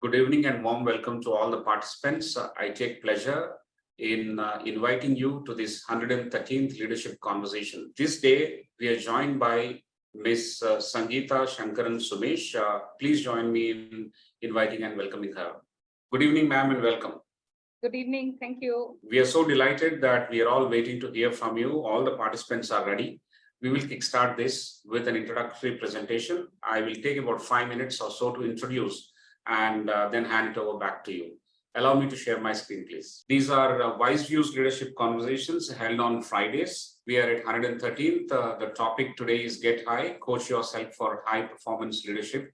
Good evening and warm welcome to all the participants. I take pleasure in inviting you to this 113th leadership conversation. This day, we are joined by Ms. Sangeeta Shankaran Sumesh. Please join me in inviting and welcoming her. Good evening, ma'am, and welcome. Good evening. Thank you. We are so delighted that we are all waiting to hear from you. All the participants are ready. We will kickstart this with an introductory presentation. I will take about 5 minutes or so to introduce and then hand it over back to you. Allow me to share my screen, please. These are WiseViews leadership conversations held on Fridays. We are at 113th. The topic today is Get High, Coach Yourself for High Performance Leadership.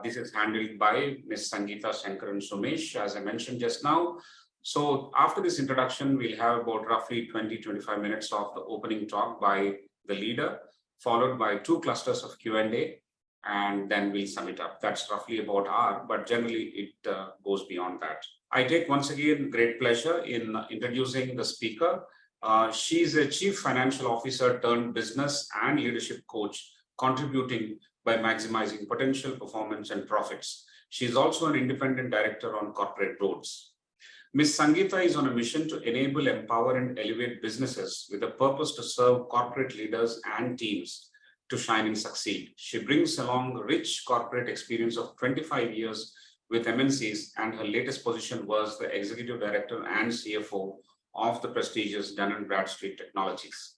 This is handled by Ms. Sangeeta Shankaran Sumesh, as I mentioned just now. So after this introduction, we'll have about roughly 20-25 minutes of the opening talk by the leader, followed by 2 clusters of Q&A, and then we'll sum it up. That's roughly about an hour, but generally it goes beyond that. I take once again great pleasure in introducing the speaker. She's a Chief Financial Officer turned business and leadership coach, contributing by maximizing potential, performance, and profits. She's also an independent director on corporate boards. Ms. Sangeeta is on a mission to enable, empower, and elevate businesses with a purpose to serve corporate leaders and teams to shine and succeed. She brings along a rich corporate experience of 25 years with MNCs, and her latest position was the Executive Director and CFO of the prestigious Dun & Bradstreet Technologies.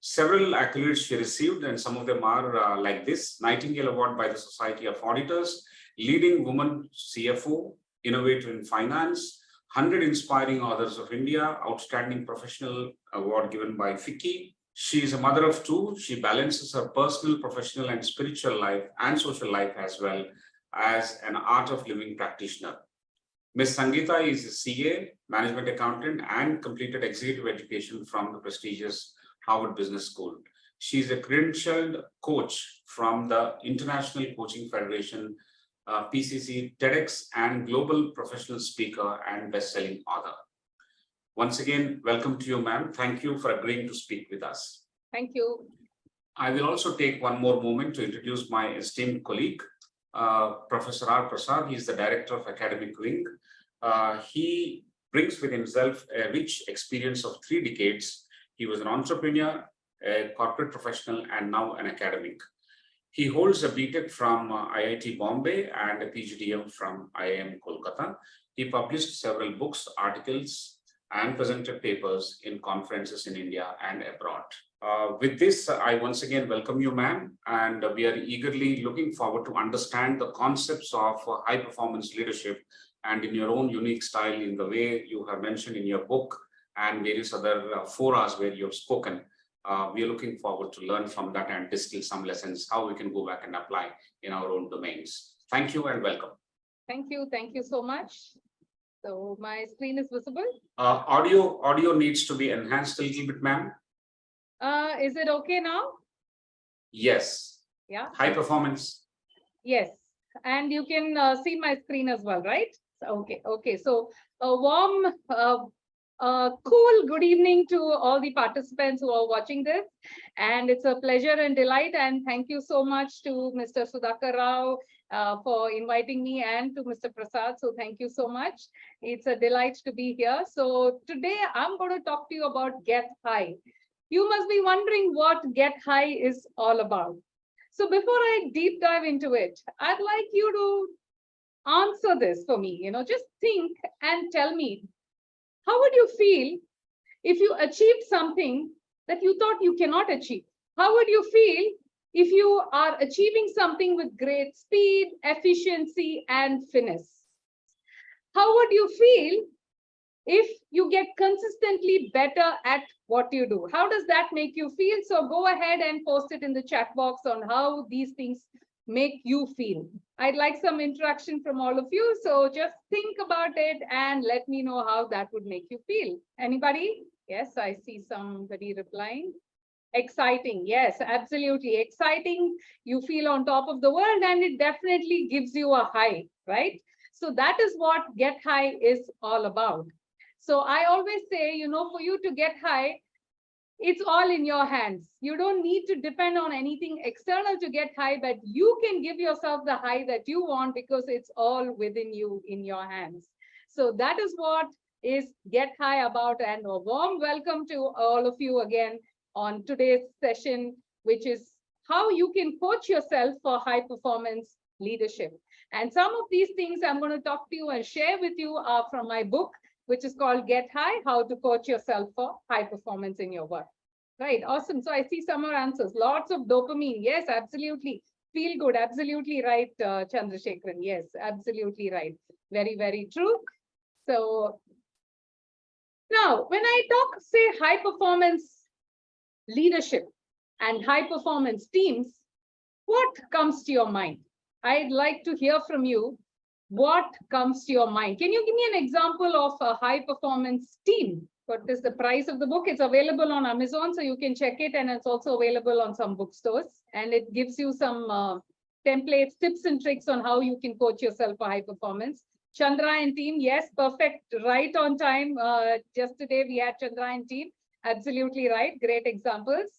Several accolades she received, and some of them are like this: Nightingale Award by the Society of Auditors, Leading Woman CFO, Innovator in Finance, 100 Inspiring Authors of India, Outstanding Professional Award given by FICCI. She is a mother of 2. She balances her personal, professional, and spiritual life and social life as well as an art of living practitioner. Ms. Sangeeta is a CA, management accountant, and completed executive education from the prestigious Harvard Business School. She is a credentialed coach from the International Coaching Federation, PCC, TEDx, and global professional speaker and best-selling author. Once again, welcome to you, ma'am. Thank you for agreeing to speak with us. Thank you. I will also take one more moment to introduce my esteemed colleague, Professor R. Prasad. He is the Director of Academic Wing. He brings with himself a rich experience of 3 decades. He was an entrepreneur, a corporate professional, and now an academic. He holds a BTech from IIT Bombay and a PGDM from IIM Kolkata. He published several books, articles, and presented papers in conferences in India and abroad. With this, I once again welcome you, ma'am, and we are eagerly looking forward to understand the concepts of high-performance leadership and in your own unique style, in the way you have mentioned in your book and various other forums where you have spoken. We are looking forward to learn from that and distill some lessons, how we can go back and apply in our own domains. Thank you and welcome. Thank you. Thank you so much. So my screen is visible. Audio needs to be enhanced a little bit, ma'am. Is it okay now? Yes. Yeah. High performance. Yes. And you can see my screen as well, right? Okay. Okay. So a warm, cool good evening to all the participants who are watching this. And it's a pleasure and delight. And thank you so much to Mr. Sudhakar Rao for inviting me, and to Mr. Prasad. So thank you so much. It's a delight to be here. So today I'm going to talk to you about Get High. You must be wondering what Get High is all about. So before I deep dive into it, I'd like you to answer this for me. Just think and tell me, how would you feel if you achieved something that you thought you cannot achieve? How would you feel if you are achieving something with great speed, efficiency, and finesse? How would you feel if you get consistently better at what you do? How does that make you feel? So go ahead and post it in the chat box on how these things make you feel. I'd like some interaction from all of you. So just think about it and let me know how that would make you feel. Anybody? Yes, I see somebody replying. Exciting. Yes, absolutely. Exciting. You feel on top of the world, and it definitely gives you a high, right? So that is what Get High is all about. So I always say, for you to get high, It's all in your hands. You don't need to depend on anything external to get high, but you can give yourself the high that you want because it's all within you, in your hands. So that is what is Get High about, and a warm welcome to all of you again on today's session, which is how you can coach yourself for high performance leadership. And some of these things I'm going to talk to you and share with you are from my book, which is called Get High, How to Coach Yourself for High Performance in Your Work. Right, awesome. So I see some more answers. Lots of dopamine. Yes, absolutely. Feel good. Absolutely right, Chandrasekharan. Yes, absolutely right. Very, very true. So now, when I talk, say, high performance leadership and high performance teams, what comes to your mind? I'd like to hear from you. What comes to your mind? Can you give me an example of a high performance team? What is the price of the book? It's available on Amazon, so you can check it, and it's also available on some bookstores. And it gives you some templates, tips and tricks on how you can coach yourself for high performance. Chandra and team, yes, perfect, right on time. Just today we had Chandra and team. Absolutely right, great examples.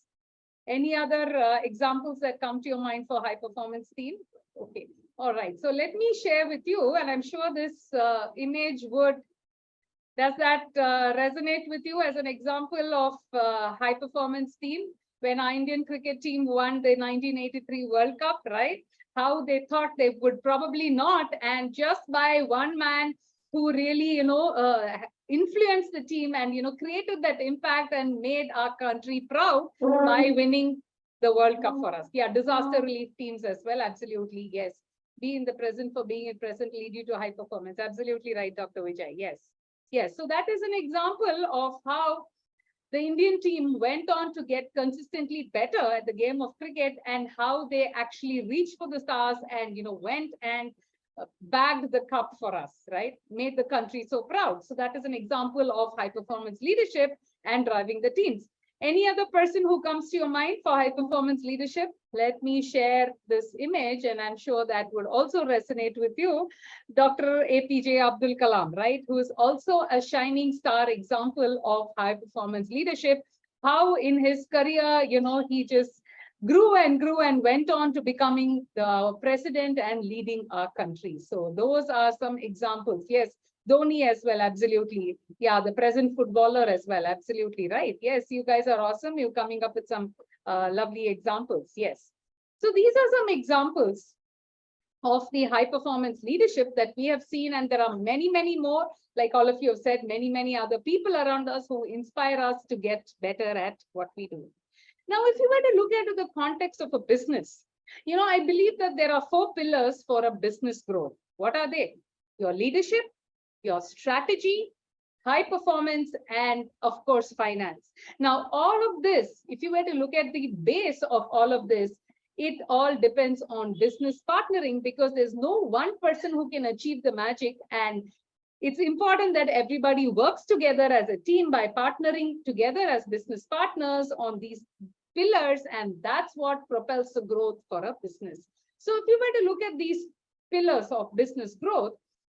Any other examples that come to your mind for high performance team? Okay. All right, so let me share with you, and I'm sure this image would, does that resonate with you as an example of high performance team? When our Indian cricket team won the 1983 World Cup, right? How they thought they would probably not, and just by one man who really, influenced the team and, created that impact and made our country proud by winning the World Cup for us. Yeah, disaster relief teams as well, absolutely, yes. Be in the present for being in present lead you to high performance. Absolutely right, Dr. Vijay. Yes. Yes. So that is an example of how the Indian team went on to get consistently better at the game of cricket, and how they actually reached for the stars and, went and bagged the cup for us, right? Made the country so proud. So that is an example of high performance leadership and driving the teams. Any other person who comes to your mind for high performance leadership? Let me share this image, and I'm sure that would also resonate with you. Dr. APJ Abdul Kalam, right? Who is also a shining star example of high performance leadership. How in his career, he just grew and went on to becoming the president and leading our country. So those are some examples. Yes. Dhoni as well, absolutely. Yeah, the present footballer as well, absolutely right. Yes, you guys are awesome. You're coming up with some lovely examples. Yes. So these are some examples of the high performance leadership that we have seen, and there are many, many more. Like all of you have said, many, many other people around us who inspire us to get better at what we do. Now, if you were to look at the context of a business, I believe that there are 4 pillars for a business growth. What are they? Your leadership, your strategy, high performance, and of course, finance. Now, all of this, if you were to look at the base of all of this, it all depends on business partnering, because there's no one person who can achieve the magic. And it's important that everybody works together as a team by partnering together as business partners on these pillars. And that's what propels the growth for a business. So if you were to look at these pillars of business growth,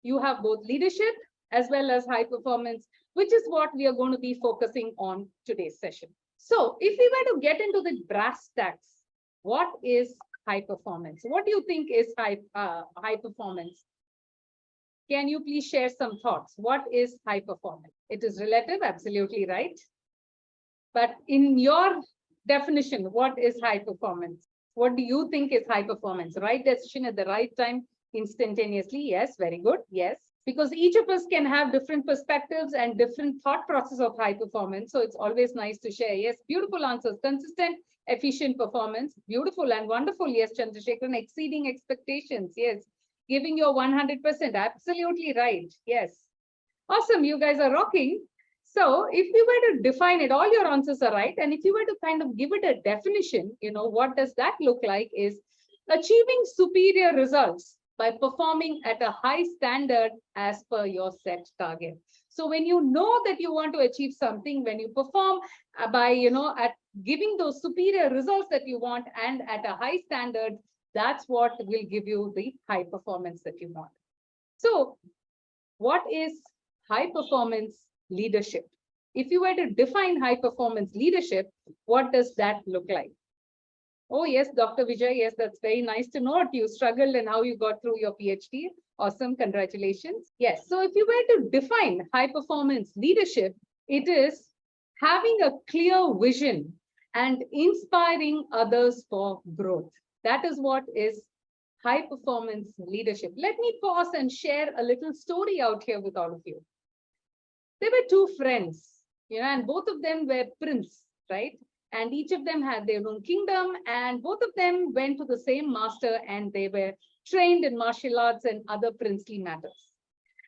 you have both leadership as well as high performance, which is what we are going to be focusing on today's session. So if we were to get into the brass tacks, what is high performance? What do you think is high performance? Can you please share some thoughts? What is high performance? It is relative, absolutely right. But in your definition, what is high performance? What do you think is high performance? Right decision at the right time, instantaneously. Yes, very good. Yes, because each of us can have different perspectives and different thought process of high performance. So it's always nice to share. Yes, beautiful answers. Consistent, efficient performance. Beautiful and wonderful. Yes, Chandrasekharan, exceeding expectations. Yes, giving your 100%. Absolutely right. Yes. Awesome. You guys are rocking. So if you were to define it, all your answers are right. And if you were to kind of give it a definition, what does that look like is achieving superior results by performing at a high standard as per your set target. So when you know that you want to achieve something, when you perform by, at giving those superior results that you want and at a high standard, that's what will give you the high performance that you want. So what is high performance leadership? if you were to define high performance leadership, what does that look like? Oh, yes, Dr. Vijay. Yes, that's very nice to note. You struggled and how you got through your PhD. Awesome. Congratulations. Yes. So if you were to define high performance leadership, it is having a clear vision and inspiring others for growth. That is what is high performance leadership. Let me pause and share a little story out here with all of you. There were two friends, and both of them were princes, right? And each of them had their own kingdom, and both of them went to the same master, and they were trained in martial arts and other princely matters.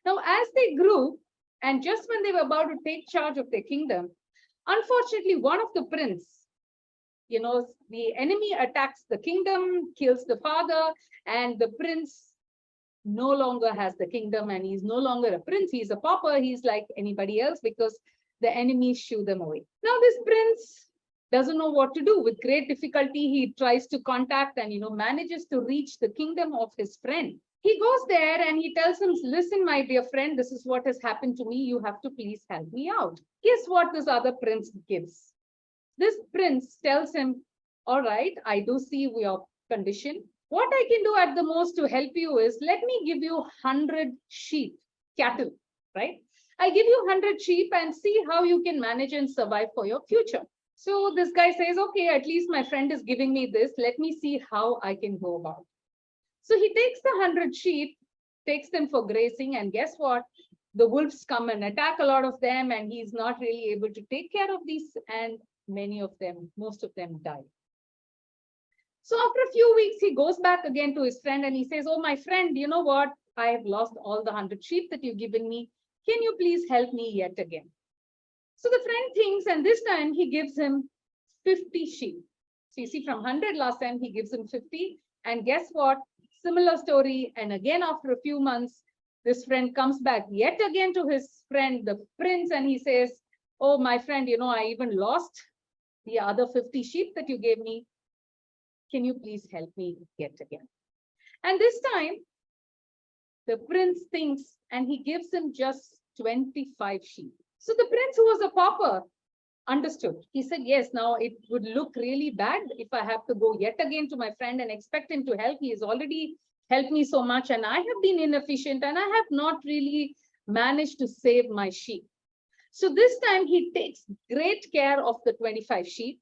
Now, as they grew, and just when they were about to take charge of their kingdom, unfortunately, one of the princes, the enemy attacks the kingdom, kills the father, and the prince no longer has the kingdom, and he's no longer a prince. He's a pauper. He's like anybody else because the enemies shoo them away. Now, this prince doesn't know what to do. With great difficulty, he tries to contact and, manages to reach the kingdom of his friend. He goes there and he tells him, listen, my dear friend, this is what has happened to me. You have to please help me out. Guess what this other prince gives? This prince tells him, all right, I do see your condition. What I can do at the most to help you is, let me give you 100 sheep, cattle, right? I give you 100 sheep and see how you can manage and survive for your future. So this guy says, okay, at least my friend is giving me this. Let me see how I can go about. So he takes the 100 sheep, takes them for grazing, and guess what? The wolves come and attack a lot of them, and he's not really able to take care of these, and most of them die. So after a few weeks, he goes back again to his friend and he says, oh, my friend, you know what? I have lost all the 100 sheep that you've given me. Can you please help me yet again? So the friend thinks, and this time he gives him 50 sheep. So you see, from 100 last time, he gives him 50. And guess what? Similar story. And again, after a few months, this friend comes back yet again to his friend, the prince, and he says, oh, my friend, I even lost the other 50 sheep that you gave me. Can you please help me yet again? And this time, the prince thinks, and he gives him just 25 sheep. So the prince, who was a pauper, understood. He said, yes, now it would look really bad if I have to go yet again to my friend and expect him to help. He has already helped me so much, and I have been inefficient, and I have not really managed to save my sheep. So this time he takes great care of the 25 sheep.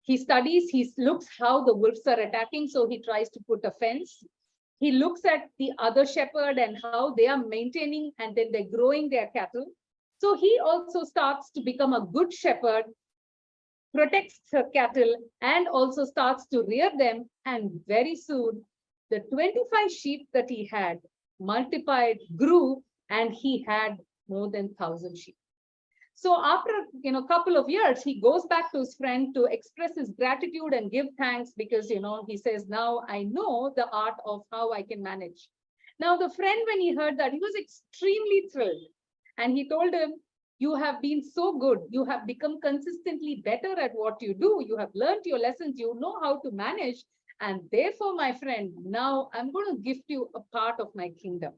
He studies, he looks how the wolves are attacking, so he tries to put a fence. He looks at the other shepherd and how they are maintaining, and then they're growing their cattle. So he also starts to become a good shepherd, protects her cattle, and also starts to rear them. And very soon, the 25 sheep that he had multiplied, grew, and he had more than 1,000 sheep. So after a couple of years, he goes back to his friend to express his gratitude and give thanks because, he says, now I know the art of how I can manage. Now, the friend, when he heard that, he was extremely thrilled. And he told him, you have been so good. You have become consistently better at what you do. You have learned your lessons. You know how to manage. And therefore, my friend, now I'm going to gift you a part of my kingdom.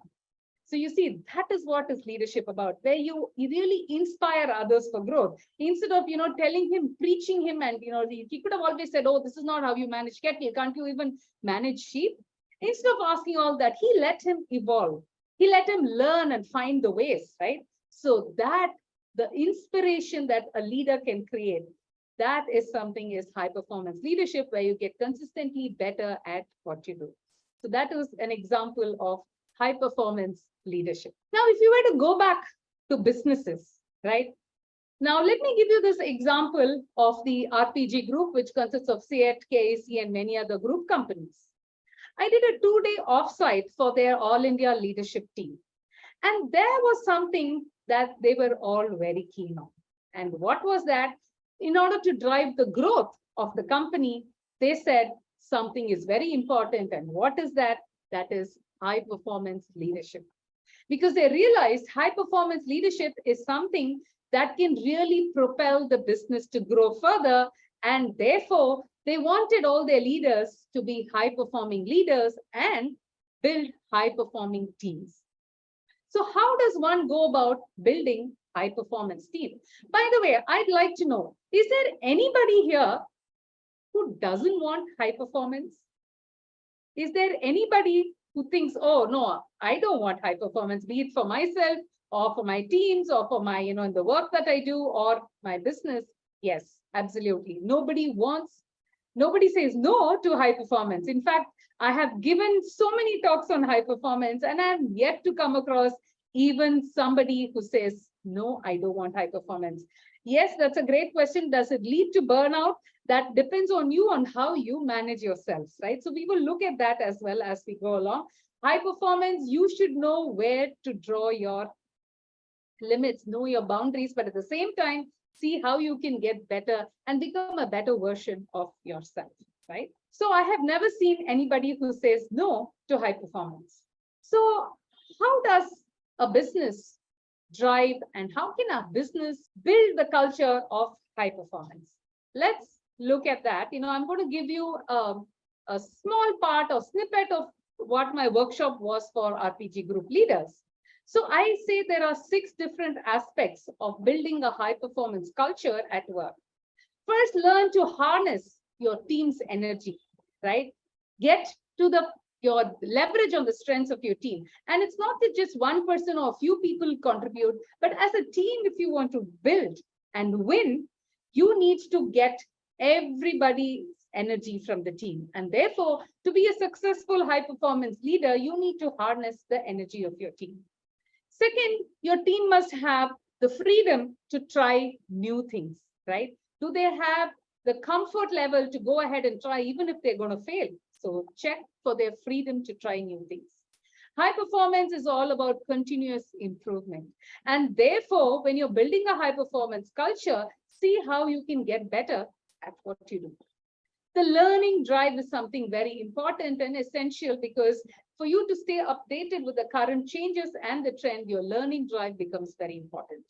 So you see, that is what is leadership about, where you really inspire others for growth. Instead of, telling him, preaching him, and, he could have always said, oh, this is not how you manage cattle. Can't you even manage sheep? Instead of asking all that, he let him evolve. He let him learn and find the ways, right? So that the inspiration that a leader can create, that is something is high performance leadership, where you get consistently better at what you do. So that was an example of high performance leadership. Now, if you were to go back to businesses, right? Now, let me give you this example of the RPG group, which consists of CET, KAC, and many other group companies. I did a 2-day offsite for their All India leadership team. And there was something that they were all very keen on. And what was that? In order to drive the growth of the company, they said something is very important. And what is that? That is high performance leadership. Because they realized high performance leadership is something that can really propel the business to grow further. And therefore, they wanted all their leaders to be high performing leaders and build high performing teams. So how does one go about building high performance team. By the way, I'd like to know, is there anybody here who doesn't want high performance? Is there anybody who thinks, oh, no, I don't want high performance, be it for myself or for my teams or for my, in the work that I do or my business? Yes, absolutely. Nobody says no to high performance. In fact, I have given so many talks on high performance and I'm yet to come across even somebody who says, no, I don't want high performance. Yes, that's a great question. Does it lead to burnout? That depends on you, on how you manage yourselves, right? So we will look at that as well as we go along. High performance, you should know where to draw your limits, know your boundaries, but at the same time, see how you can get better and become a better version of yourself, right? So I have never seen anybody who says no to high performance. So how does a business drive and how can a business build the culture of high performance? Let's look at that. I'm going to give you a small part or snippet of what my workshop was for RPG group leaders. So I say there are 6 different aspects of building a high performance culture at work. First, learn to harness your team's energy, right? Get to your leverage on the strengths of your team. And it's not that just one person or a few people contribute, but as a team, if you want to build and win, you need to get everybody's energy from the team. And therefore, to be a successful high performance leader, you need to harness the energy of your team. Second, your team must have the freedom to try new things, right? Do they have the comfort level to go ahead and try, even if they're going to fail? So check for their freedom to try new things. High performance is all about continuous improvement. And therefore, when you're building a high performance culture, see how you can get better at what you do. The learning drive is something very important and essential because for you to stay updated with the current changes and the trend, your learning drive becomes very important.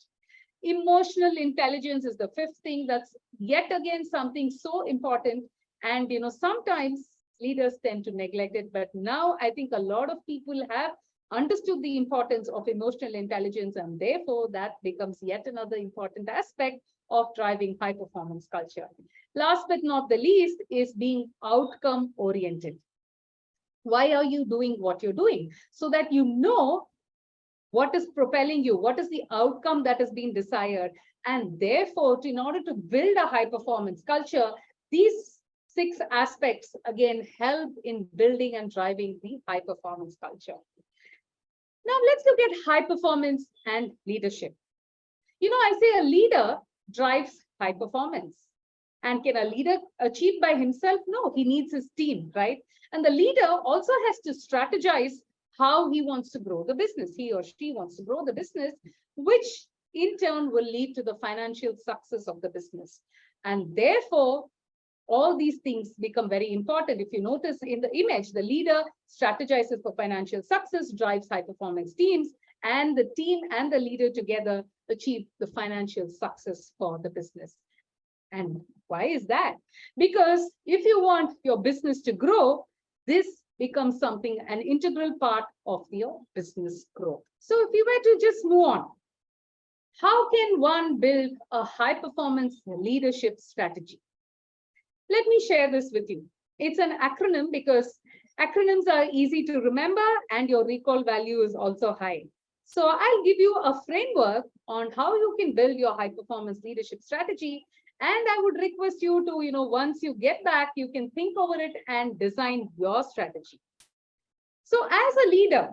Emotional intelligence is the 5th thing. That's yet again something so important. And sometimes leaders tend to neglect it, but now I think a lot of people have understood the importance of emotional intelligence, and therefore that becomes yet another important aspect of driving high performance culture. Last but not the least is being outcome oriented. Why are you doing what you're doing? So that you know what is propelling you, what is the outcome that is being desired. And therefore, in order to build a high performance culture, these 6 aspects again help in building and driving the high performance culture. Now let's look at high performance and leadership. I say a leader drives high performance. And can a leader achieve by himself? No, he needs his team, right? And the leader also has to strategize how he wants to grow the business. He or she wants to grow the business, which in turn will lead to the financial success of the business. And therefore, all these things become very important. If you notice in the image, the leader strategizes for financial success, drives high performance teams, and the team and the leader together achieve the financial success for the business. And why is that? Because if you want your business to grow, this becomes something, an integral part of your business growth. So if you were to just move on, how can one build a high performance leadership strategy? Let me share this with you. It's an acronym because acronyms are easy to remember and your recall value is also high. So I'll give you a framework on how you can build your high performance leadership strategy. And I would request you to, once you get back, you can think over it and design your strategy. So as a leader,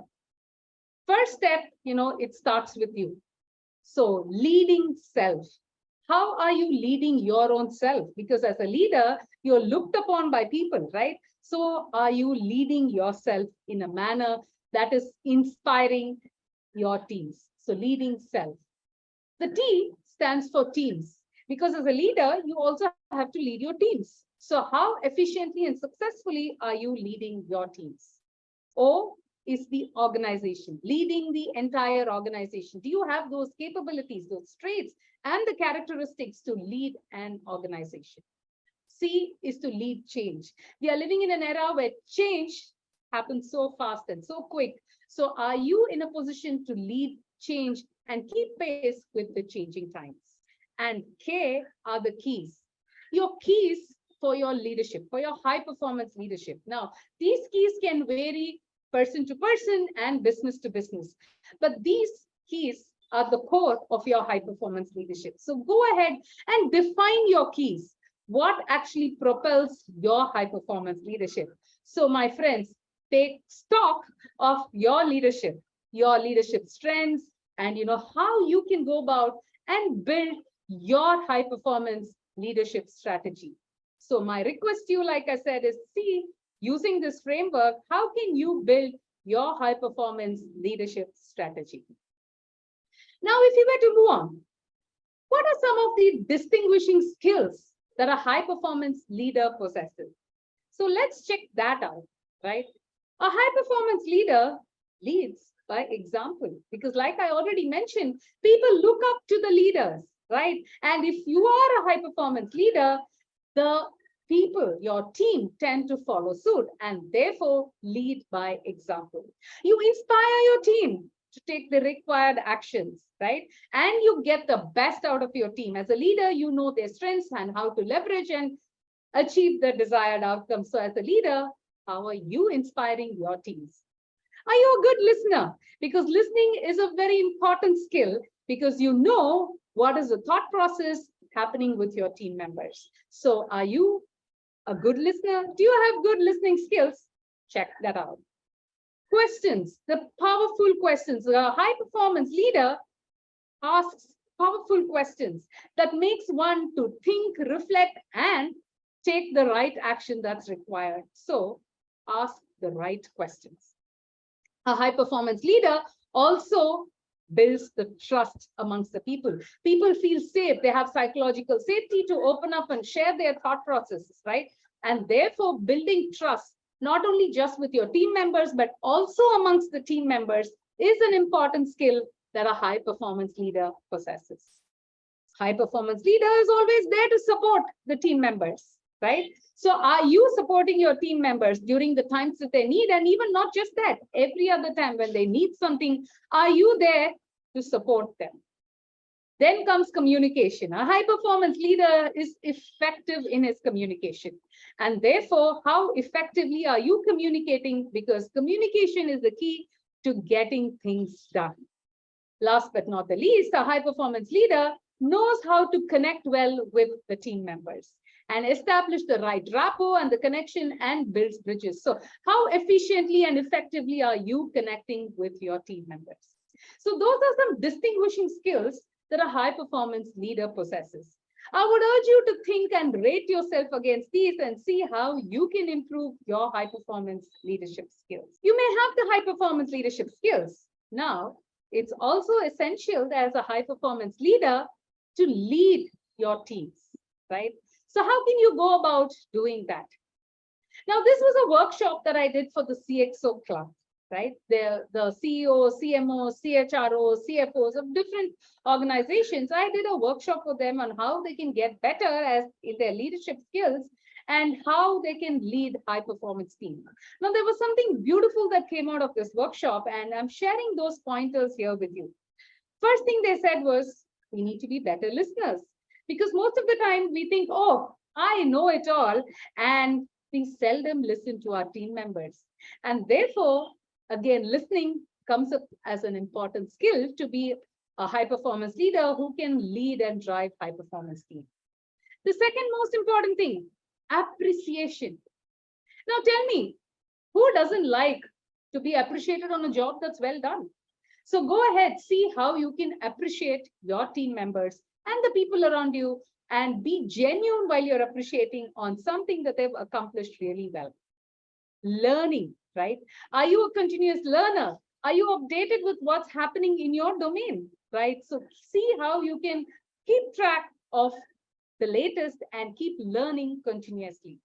first step, it starts with you. So leading self. How are you leading your own self? Because as a leader, you're looked upon by people, right? So are you leading yourself in a manner that is inspiring your teams? So leading self. The T stands for teams. Because as a leader, you also have to lead your teams. So how efficiently and successfully are you leading your teams? O is the organization, leading the entire organization. Do you have those capabilities, those traits, and the characteristics to lead an organization? C is to lead change. We are living in an era where change happens so fast and so quick. So are you in a position to lead change and keep pace with the changing times. And K are the keys. Your keys for your leadership, for your high performance leadership. Now, these keys can vary person to person and business to business, but these keys are the core of your high performance leadership. So go ahead and define your keys. What actually propels your high performance leadership? So my friends, take stock of your leadership strengths, and how you can go about and build your high performance leadership strategy. So my request to you, like I said, is see, using this framework, how can you build your high performance leadership strategy? Now, if you were to move on, what are some of the distinguishing skills that a high performance leader possesses? So let's check that out, right? A high performance leader leads by example, because like I already mentioned, people look up to the leaders, right? And if you are a high performance leader, the people, your team, tend to follow suit and therefore lead by example. You inspire your team to take the required actions, right? And you get the best out of your team. As a leader, you know their strengths and how to leverage and achieve the desired outcome. So as a leader, how are you inspiring your teams? Are you a good listener? Because listening is a very important skill, because you know what is the thought process happening with your team members. So are you a good listener? Do you have good listening skills? Check that out. Questions, the powerful questions. A high performance leader asks powerful questions that makes one to think, reflect, and take the right action that's required. So ask the right questions. A high performance leader also builds the trust amongst the people. People feel safe. They have psychological safety to open up and share their thought processes, right? And therefore building trust, not only just with your team members, but also amongst the team members, is an important skill that a high performance leader possesses. High performance leader is always there to support the team members, right? So are you supporting your team members during the times that they need? And even not just that, every other time when they need something, are you there to support them? Then comes communication. A high performance leader is effective in his communication. And therefore, how effectively are you communicating? Because communication is the key to getting things done. Last but not the least, a high performance leader knows how to connect well with the team members and establish the right rapport and the connection and builds bridges. So how efficiently and effectively are you connecting with your team members? So those are some distinguishing skills that a high performance leader possesses. I would urge you to think and rate yourself against these and see how you can improve your high performance leadership skills. You may have the high performance leadership skills. Now, it's also essential as a high performance leader to lead your teams, right? So how can you go about doing that? Now, this was a workshop that I did for the CXO club, right? The CEOs, CMOs, CHROs, CFOs of different organizations. I did a workshop for them on how they can get better as in their leadership skills and how they can lead high performance teams. Now, there was something beautiful that came out of this workshop, and I'm sharing those pointers here with you. First thing they said was, we need to be better listeners, because most of the time we think, oh, I know it all, and we seldom listen to our team members. And therefore, again, listening comes up as an important skill to be a high performance leader who can lead and drive high performance teams. The second most important thing, appreciation. Now tell me, who doesn't like to be appreciated on a job that's well done? So go ahead, see how you can appreciate your team members and the people around you, and be genuine while you're appreciating on something that they've accomplished really well. Learning, right? Are you a continuous learner? Are you updated with what's happening in your domain, right? So see how you can keep track of the latest and keep learning continuously.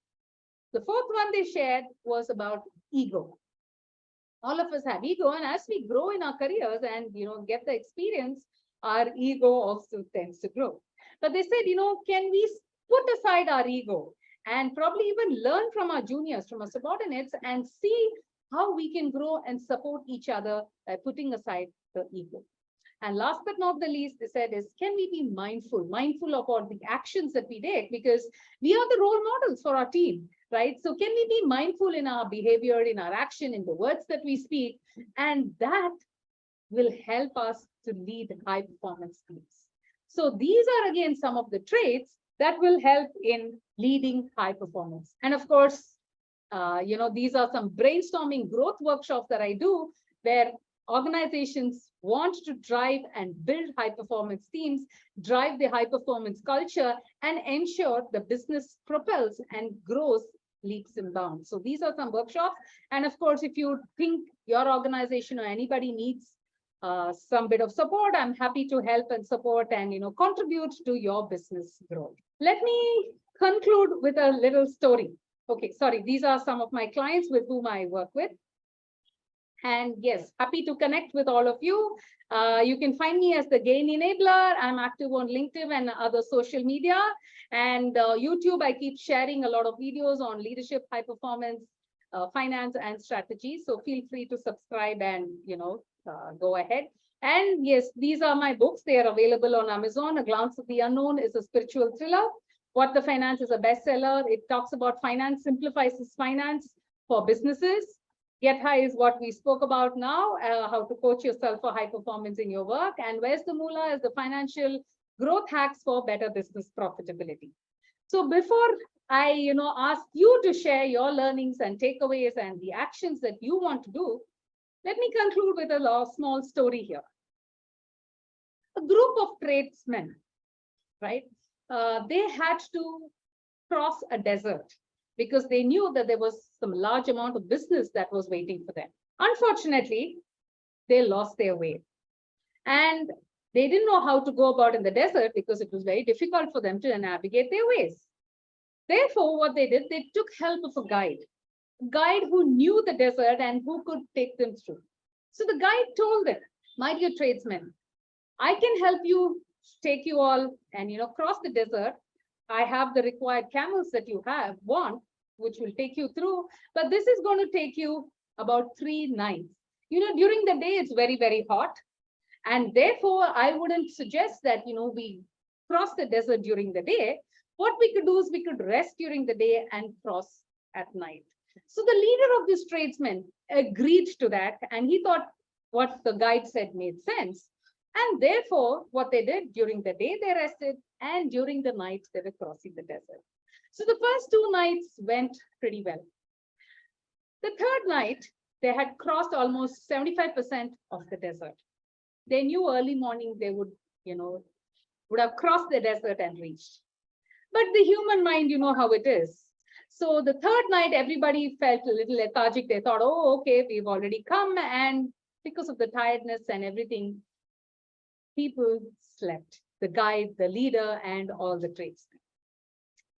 The fourth one they shared was about ego. All of us have ego, and as we grow in our careers and get the experience, our ego also tends to grow. But they said, can we put aside our ego and probably even learn from our juniors, from our subordinates, and see how we can grow and support each other by putting aside the ego. And last but not the least, they said is, can we be mindful of all the actions that we take, because we are the role models for our team, right? So can we be mindful in our behavior, in our action, in the words that we speak, and that will help us to lead high performance teams. So these are again some of the traits that will help in leading high performance. And of course, these are some brainstorming growth workshops that I do where organizations want to drive and build high performance teams, drive the high performance culture, and ensure the business propels and grows leaps and bounds. So these are some workshops. And of course, if you think your organization or anybody needs some bit of support, I'm happy to help and support and contribute to your business growth. Let me conclude with a little story. Okay, sorry, these are some of my clients with whom I work with. And yes, happy to connect with all of you. You can find me as the Gain Enabler. I'm active on LinkedIn and other social media. And YouTube, I keep sharing a lot of videos on leadership, high performance, finance, and strategy. So feel free to subscribe and, go ahead. And yes, these are my books. They are available on Amazon. A Glance at the Unknown is a spiritual thriller. What the Finance is a bestseller. It talks about finance, simplifies finance for businesses. Get High is what we spoke about now, how to coach yourself for high performance in your work. And Where's the Moolah is the financial growth hacks for better business profitability. So before I ask you to share your learnings and takeaways and the actions that you want to do, let me conclude with a small story here. A group of tradesmen, right? They had to cross a desert because they knew that there was some large amount of business that was waiting for them. Unfortunately, they lost their way. And they didn't know how to go about in the desert because it was very difficult for them to navigate their ways. Therefore, what they did, they took help of a guide who knew the desert and who could take them through. So the guide told them, my dear tradesmen, I can help you, take you all and cross the desert. I have the required camels that you want, which will take you through, but this is going to take you about 3 nights. During the day, it's very, very hot. And therefore, I wouldn't suggest that, we cross the desert during the day. What we could do is we could rest during the day and cross at night. So the leader of this tradesman agreed to that. And he thought what the guide said made sense. And therefore, what they did during the day, they rested. And during the night, they were crossing the desert. So the first 2 nights went pretty well. The third night, they had crossed almost 75% of the desert. They knew early morning they would have crossed the desert and reached. But the human mind, how it is. So the third night, everybody felt a little lethargic. They thought, oh, okay, we've already come. And because of the tiredness and everything, people slept. The guide, the leader, and all the tradesmen.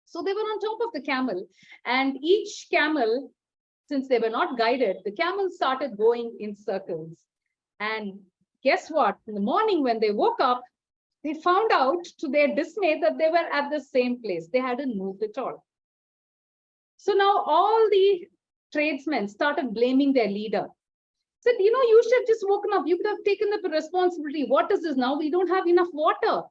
So they were on top of the camel. And each camel, since they were not guided, the camels started going in circles. And guess what? In the morning when they woke up, they found out to their dismay that they were at the same place. They hadn't moved at all. So now all the tradesmen started blaming their leader. Said, you should have just woken up. You could have taken the responsibility. What is this now? We don't have enough water.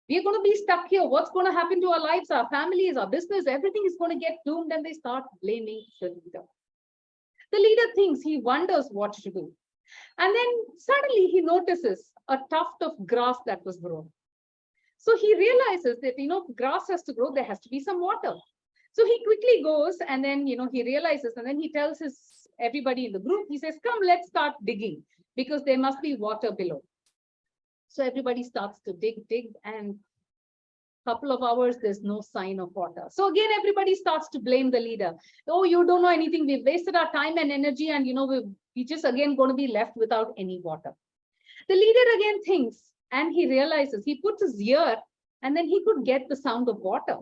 We're going to be stuck here. What's going to happen to our lives, our families, our business? Everything is going to get doomed. And they start blaming the leader. The leader thinks, he wonders what to do. And then suddenly he notices a tuft of grass that was grown. So he realizes that, grass has to grow, there has to be some water. So he quickly goes and then, he realizes, and then he tells everybody in the group, he says, come, let's start digging because there must be water below. So everybody starts to dig, and couple of hours, there's no sign of water. So again, everybody starts to blame the leader. Oh, you don't know anything. We've wasted our time and energy and, we just again going to be left without any water. The leader again thinks, and he realizes, he puts his ear and then he could get the sound of water.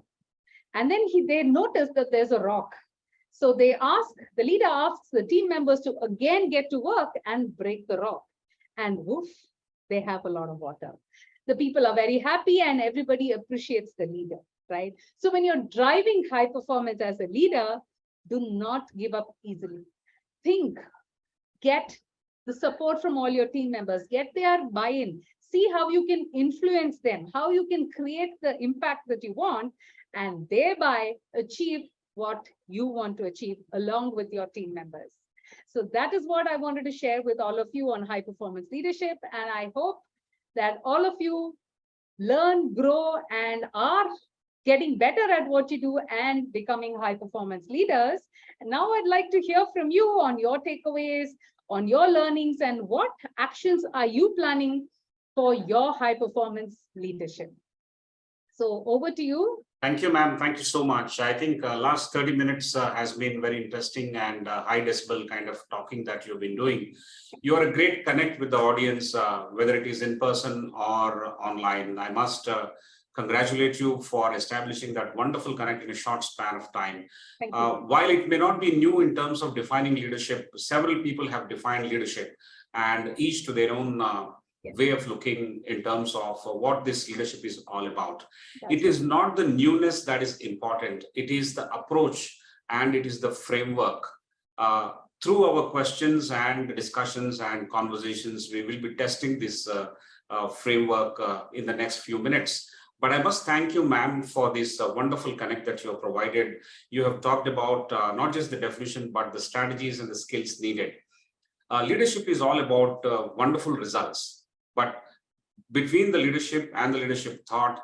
And then they notice that there's a rock. So the leader asks the team members to again get to work and break the rock. And woof, they have a lot of water. The people are very happy and everybody appreciates the leader, right? So when you're driving high performance as a leader, do not give up easily. Think, get the support from all your team members, get their buy-in, see how you can influence them, how you can create the impact that you want, and thereby achieve what you want to achieve along with your team members. So that is what I wanted to share with all of you on high performance leadership. And I hope that all of you learn, grow, and are getting better at what you do and becoming high performance leaders. And now I'd like to hear from you on your takeaways, on your learnings, and what actions are you planning for your high performance leadership. So over to you. Thank you, ma'am. Thank you so much. I think last 30 minutes has been very interesting and high decibel kind of talking that you've been doing. You are a great connect with the audience, whether it is in person or online. I must congratulate you for establishing that wonderful connect in a short span of time. Thank you. While it may not be new in terms of defining leadership, several people have defined leadership, and each to their own way of looking in terms of what this leadership is all about. It is not the newness that is important. It is the approach and it is the framework. Through our questions and discussions and conversations, we will be testing this framework in the next few minutes. But I must thank you, ma'am, for this wonderful connect that you have provided. You have talked about not just the definition, but the strategies and the skills needed. Leadership is all about wonderful results. But between the leadership and the leadership thought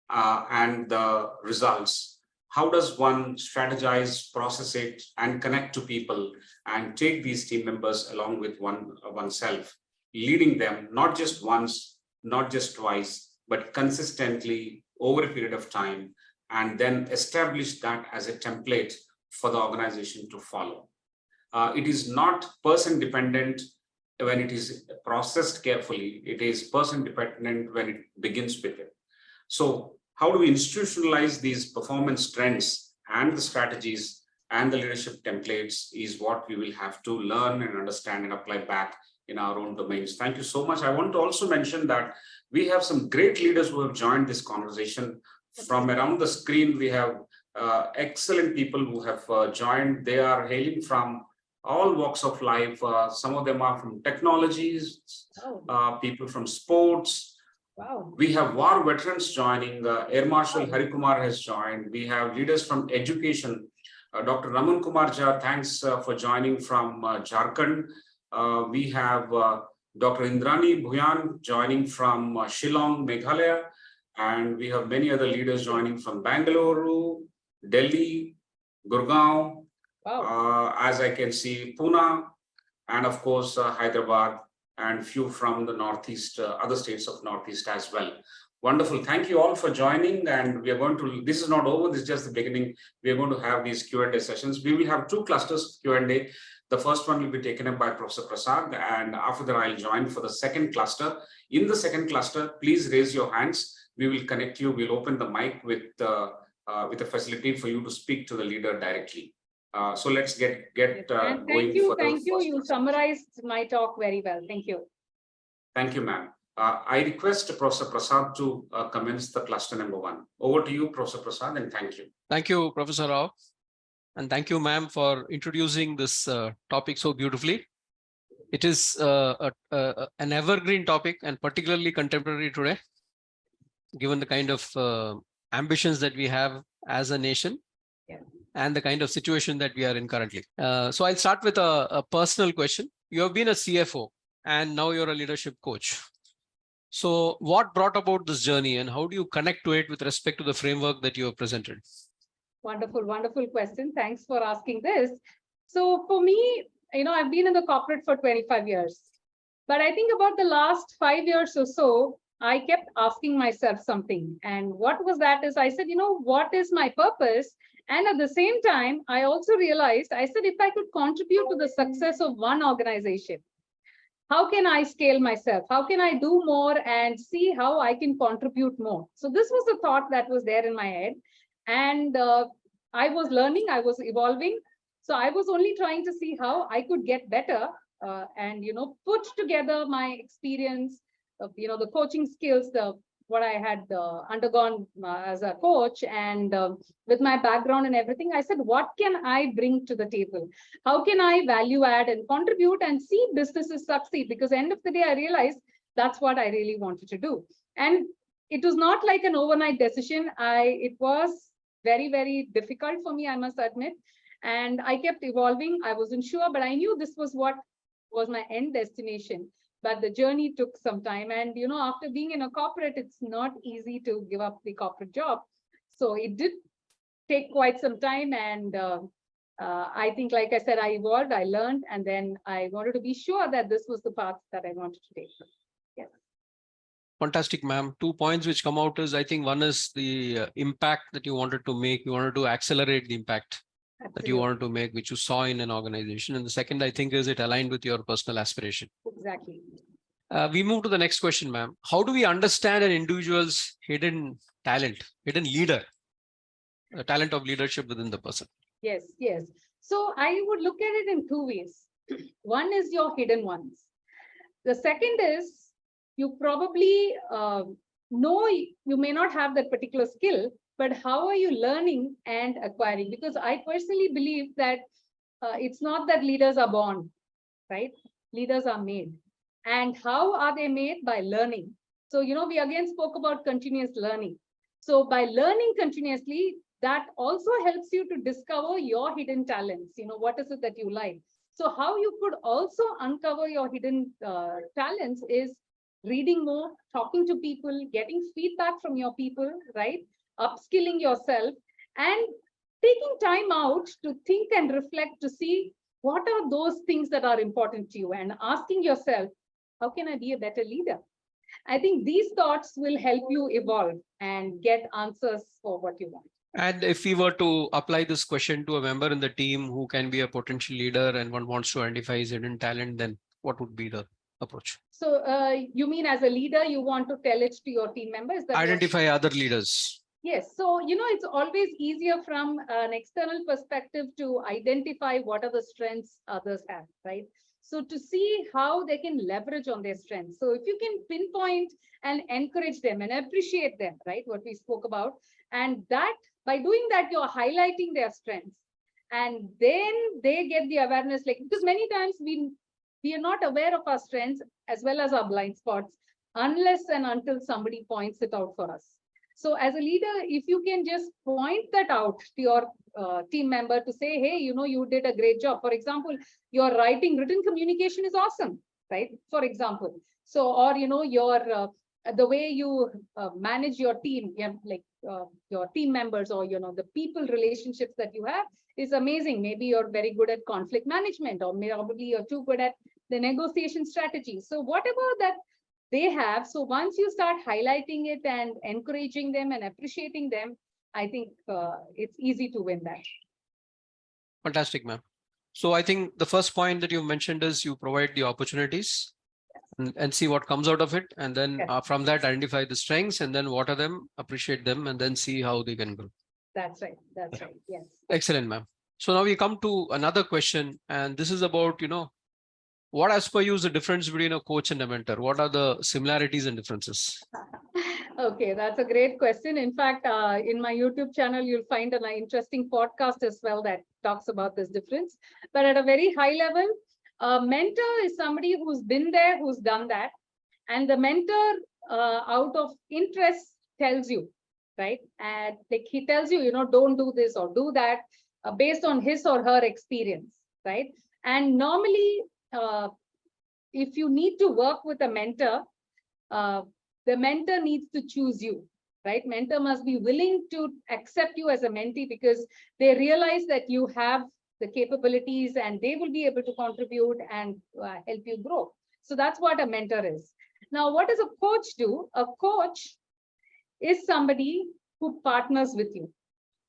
and the results, how does one strategize, process it, and connect to people and take these team members along with oneself, leading them not just once, not just twice, but consistently over a period of time, and then establish that as a template for the organization to follow. It is not person dependent when it is processed carefully. It is person dependent when it begins with it. So how do we institutionalize these performance trends and the strategies and the leadership templates is what we will have to learn and understand and apply back in our own domains. Thank you so much. I want to also mention that we have some great leaders who have joined this conversation. From around the screen, we have excellent people who have joined. They are hailing from all walks of life. Some of them are from technologies, people from sports. Wow. We have war veterans joining. Air Marshal Harikumar has joined. We have leaders from education. Dr. Raman Kumar Jha, thanks for joining from Jharkhand. We have Dr. Indrani Bhuyan joining from Shillong, Meghalaya. And we have many other leaders joining from Bangalore, Delhi, Gurgaon, as I can see, Pune, and of course, Hyderabad, and few from the Northeast, other states of Northeast as well. Wonderful. Thank you all for joining. And we are going to, this is not over, this is just the beginning. We are going to have these Q&A sessions. We will have two clusters Q&A. The first one will be taken up by Professor Prasad, and after that I'll join for the second cluster. In the second cluster, please raise your hands. We will connect you. We'll open the mic with a facility for you to speak to the leader directly. So let's get going. Thank you. You summarized my talk very well. Thank you. Thank you, ma'am. I request Professor Prasad to commence the cluster number 1. Over to you, Professor Prasad, and thank you. Thank you, Professor Rao. And thank you, ma'am, for introducing this topic so beautifully. It is an evergreen topic and particularly contemporary today, given the kind of ambitions that we have as a nation. Yeah. And the kind of situation that we are in currently. So I'll start with a personal question. You have been a CFO and now you're a leadership coach. So what brought about this journey and how do you connect to it with respect to the framework that you have presented? Wonderful, wonderful question. Thanks for asking this. So for me, I've been in the corporate for 25 years, but I think about the last 5 years or so, I kept asking myself something. And what was that is I said, what is my purpose? And at the same time, I also realized, I said, if I could contribute to the success of one organization, how can I scale myself? How can I do more and see how I can contribute more? So this was the thought that was there in my head. And I was learning, I was evolving. So I was only trying to see how I could get better and, put together my experience, the coaching skills, what I had undergone as a coach, and with my background and everything, I said, what can I bring to the table? How can I value add and contribute and see businesses succeed? Because end of the day, I realized that's what I really wanted to do. And it was not like an overnight decision. It was very, very difficult for me, I must admit. And I kept evolving. I wasn't sure, but I knew this was what was my end destination. But the journey took some time. And, you know, after being in a corporate, it's not easy to give up the corporate job. So it did take quite some time. And I think, like I said, I evolved, I learned, and then I wanted to be sure that this was the path that I wanted to take. Yes. Fantastic, ma'am. 2 points which come out is, I think one is the impact that you wanted to make. You wanted to accelerate the impact that you wanted to make, which you saw in an organization. And the second, I think, is it aligned with your personal aspiration. Exactly. We move to the next question, ma'am. How do we understand an individual's hidden talent, hidden leader, the talent of leadership within the person? Yes, yes. So I would look at it in 2 ways. One is your hidden ones. The second is you probably know you may not have that particular skill, but how are you learning and acquiring? Because I personally believe that it's not that leaders are born, right? Leaders are made. And how are they made? By learning. So, you know, we again spoke about continuous learning. So by learning continuously, that also helps you to discover your hidden talents. You know, what is it that you like? So how you could also uncover your hidden talents is reading more, talking to people, getting feedback from your people, right? Upskilling yourself and taking time out to think and reflect to see what are those things that are important to you and asking yourself, how can I be a better leader? I think these thoughts will help you evolve and get answers for what you want. And if we were to apply this question to a member in the team who can be a potential leader and one wants to identify his hidden talent, then what would be the approach? So you mean as a leader, you want to tell it to your team members? That identify other leaders. Yes. So, you know, it's always easier from an external perspective to identify what are the strengths others have, right? So to see how they can leverage on their strengths. So if you can pinpoint and encourage them and appreciate them, right? What we spoke about. And that by doing that, you're highlighting their strengths. And then they get the awareness, like, because many times we are not aware of our strengths as well as our blind spots, unless and until somebody points it out for us. So as a leader, if you can just point that out to your team member to say, hey, you know, you did a great job. For example, your written communication is awesome, right? For example, so, or, you know, your the way you manage your team, like your team members or, you know, the people relationships that you have is amazing. Maybe you're very good at conflict management, or probably you're too good at the negotiation strategy. So whatever that they have. So once you start highlighting it and encouraging them and appreciating them, I think it's easy to win that. Fantastic, ma'am. So I think the first point that you mentioned is you provide the opportunities and see what comes out of it. And then from that, identify the strengths and then water them, appreciate them, and then see how they can grow. That's right. That's right. Yes. Excellent, ma'am. So now we come to another question, and this is about, you know, what as per you is the difference between a coach and a mentor? What are the similarities and differences? Okay, that's a great question. In fact, in my YouTube channel, you'll find an interesting podcast as well that talks about this difference. But at a very high level, a mentor is somebody who's been there, who's done that. And the mentor, out of interest, tells you, right? And like he tells you, you know, don't do this or do that based on his or her experience, right? And normally, if you need to work with a mentor, the mentor needs to choose you, right? Mentor must be willing to accept you as a mentee because they realize that you have the capabilities and they will be able to contribute and help you grow. So that's what a mentor is. Now, what does a coach do? A coach is somebody who partners with you,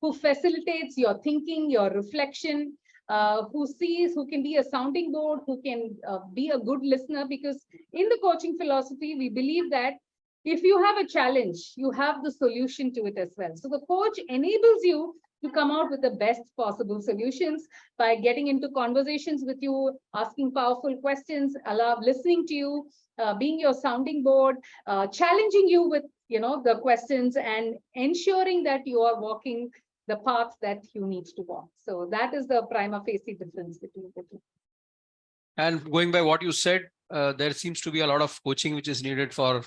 who facilitates your thinking, your reflection, who can be a sounding board, who can be a good listener, because in the coaching philosophy, we believe that if you have a challenge, you have the solution to it as well. So the coach enables you to come out with the best possible solutions by getting into conversations with you, asking powerful questions, listening to you, being your sounding board, challenging you with, you know, the questions and ensuring that you are walking the path that you need to walk. So that is the prima facie difference between the two. And going by what you said, there seems to be a lot of coaching which is needed for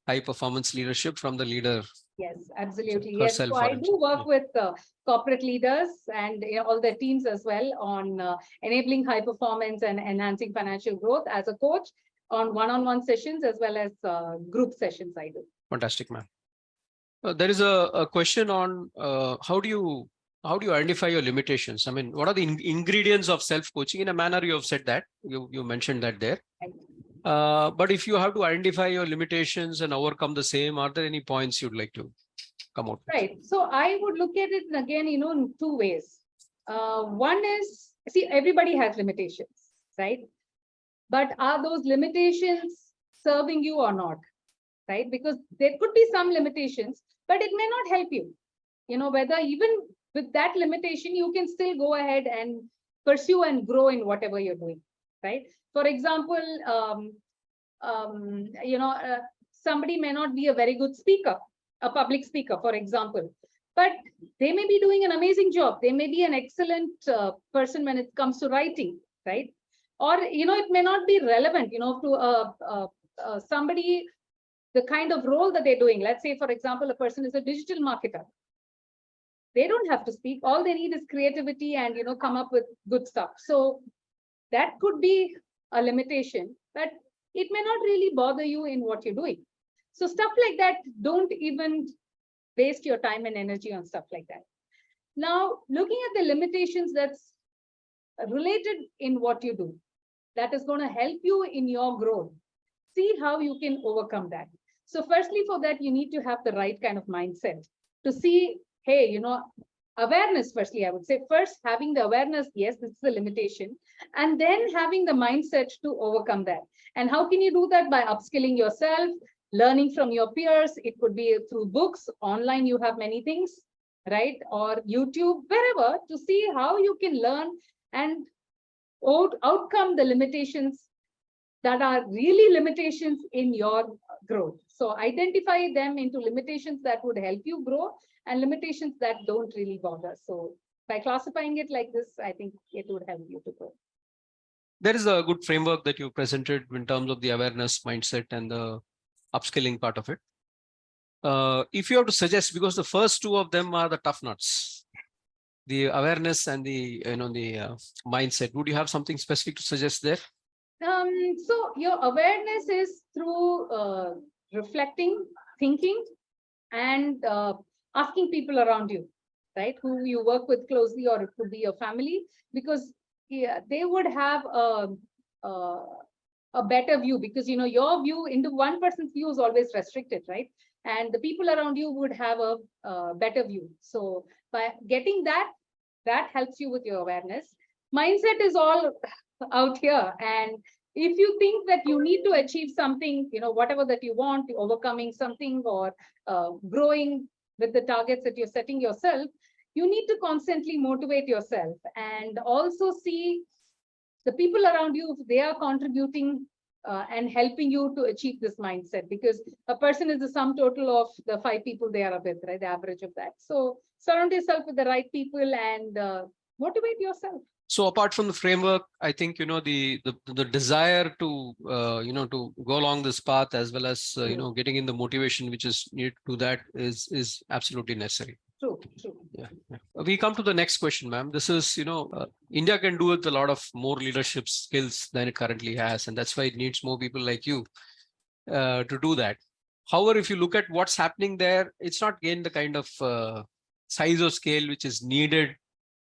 high performance leadership from the leader. Yes, absolutely. Yes, herself so I or do work with corporate leaders and all their teams as well on enabling high performance and enhancing financial growth as a coach on one-on-one sessions as well as group sessions I do. Fantastic, ma'am. There is a question on how do you identify your limitations? I mean, what are the ingredients of self-coaching? In a manner, you have said that, you mentioned that there. But if you have to identify your limitations and overcome the same, are there any points you'd like to come out with? Right. So I would look at it again, in two ways. One is, see, everybody has limitations, right? But are those limitations serving you or not? Right? Because there could be some limitations, but it may not help you. Whether even with that limitation, you can still go ahead and pursue and grow in whatever you're doing, right? For example, somebody may not be a very good speaker, a public speaker, for example, but they may be doing an amazing job. They may be an excellent person when it comes to writing, right? Or, it may not be relevant, to somebody, the kind of role that they're doing. Let's say, for example, a person is a digital marketer. They don't have to speak. All they need is creativity and, come up with good stuff. So that could be a limitation, but it may not really bother you in what you're doing. So stuff like that, don't even waste your time and energy on stuff like that. Now, looking at the limitations that's related in what you do, that is going to help you in your growth. See how you can overcome that. So firstly, for that, you need to have the right kind of mindset to see, hey, awareness, firstly, I would say first having the awareness, yes, this is a limitation, and then having the mindset to overcome that. And how can you do that? By upskilling yourself, learning from your peers. It could be through books, online, you have many things, right? Or YouTube, wherever, to see how you can learn and outcome the limitations that are really limitations in your growth. So identify them into limitations that would help you grow and limitations that don't really bother. So by classifying it like this, I think it would help you to grow. There is a good framework that you presented in terms of the awareness, mindset, and the upskilling part of it. If you have to suggest, because the first two of them are the tough nuts, the awareness and the mindset, would you have something specific to suggest there? So your awareness is through reflecting, thinking, and asking people around you, right? Who you work with closely, or it could be your family, because they would have a better view, because your view into one person's view is always restricted, right? And the people around you would have a better view. So by getting that helps you with your awareness. Mindset is all out here, and if you think that you need to achieve something, whatever that you want, overcoming something or growing with the targets that you're setting yourself, you need to constantly motivate yourself and also see the people around you, if they are contributing and helping you to achieve this mindset, because a person is the sum total of the 5 people they are with, right? The average of that. So surround yourself with the right people and motivate yourself. So apart from the framework, I think, the desire to, to go along this path, as well as, getting in the motivation which is needed to that is absolutely necessary. True. Yeah. We come to the next question, ma'am. This is, India can do with a lot of more leadership skills than it currently has. And that's why it needs more people like you to do that. However, if you look at what's happening there, it's not gained the kind of size or scale which is needed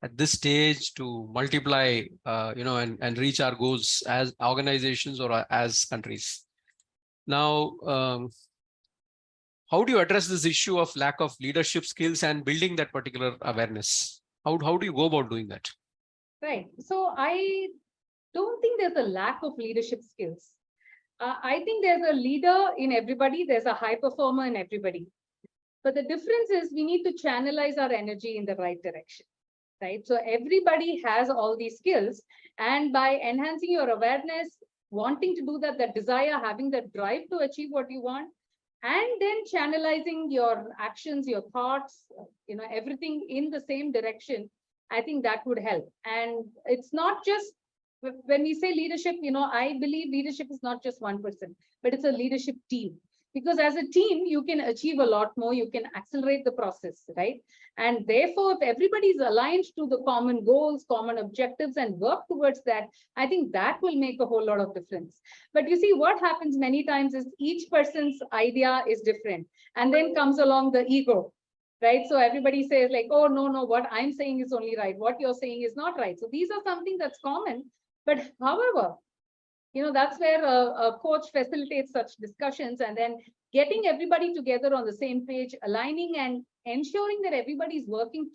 at this stage to multiply, and reach our goals as organizations or as countries. Now, how do you address this issue of lack of leadership skills and building that particular awareness? How do you go about doing that? Right. So I don't think there's a lack of leadership skills. I think there's a leader in everybody. There's a high performer in everybody. But the difference is we need to channelize our energy in the right direction. Right. So everybody has all these skills, and by enhancing your awareness, wanting to do that desire, having that drive to achieve what you want, and then channelizing your actions, your thoughts, everything in the same direction, I think that would help. And it's not just when we say leadership, I believe leadership is not just one person, but it's a leadership team. Because as a team, you can achieve a lot more, you can accelerate the process, right? And therefore, if everybody is aligned to the common goals, common objectives, and work towards that, I think that will make a whole lot of difference. But you see, what happens many times is each person's idea is different. And then comes along the ego, right? So everybody says like, oh, no, what I'm saying is only right. What you're saying is not right. So these are something that's common. But however, that's where a coach facilitates such discussions, and then getting everybody together on the same page, aligning and ensuring that everybody's working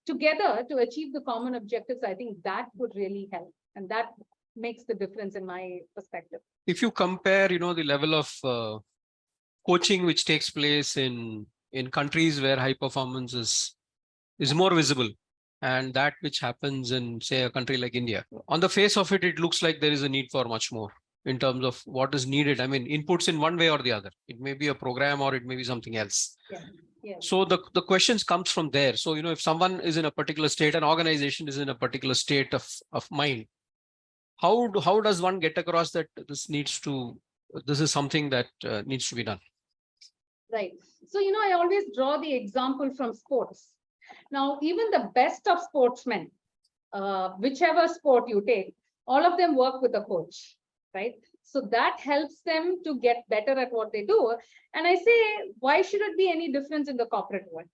together to achieve the common objectives. I think that would really help. And that makes the difference in my perspective. If you compare, the level of coaching which takes place in countries where high performance is more visible, and that which happens in, say, a country like India, on the face of it, it looks like there is a need for much more in terms of what is needed. I mean, inputs in one way or the other. It may be a program or it may be something else. Yeah. Yeah. So the questions comes from there. So, if someone is in a particular state, an organization is in a particular state of mind, how does one get across that this is something that needs to be done? Right. So, I always draw the example from sports. Now, even the best of sportsmen, whichever sport you take, all of them work with a coach, right? So that helps them to get better at what they do. And I say, why should it be any difference in the corporate world?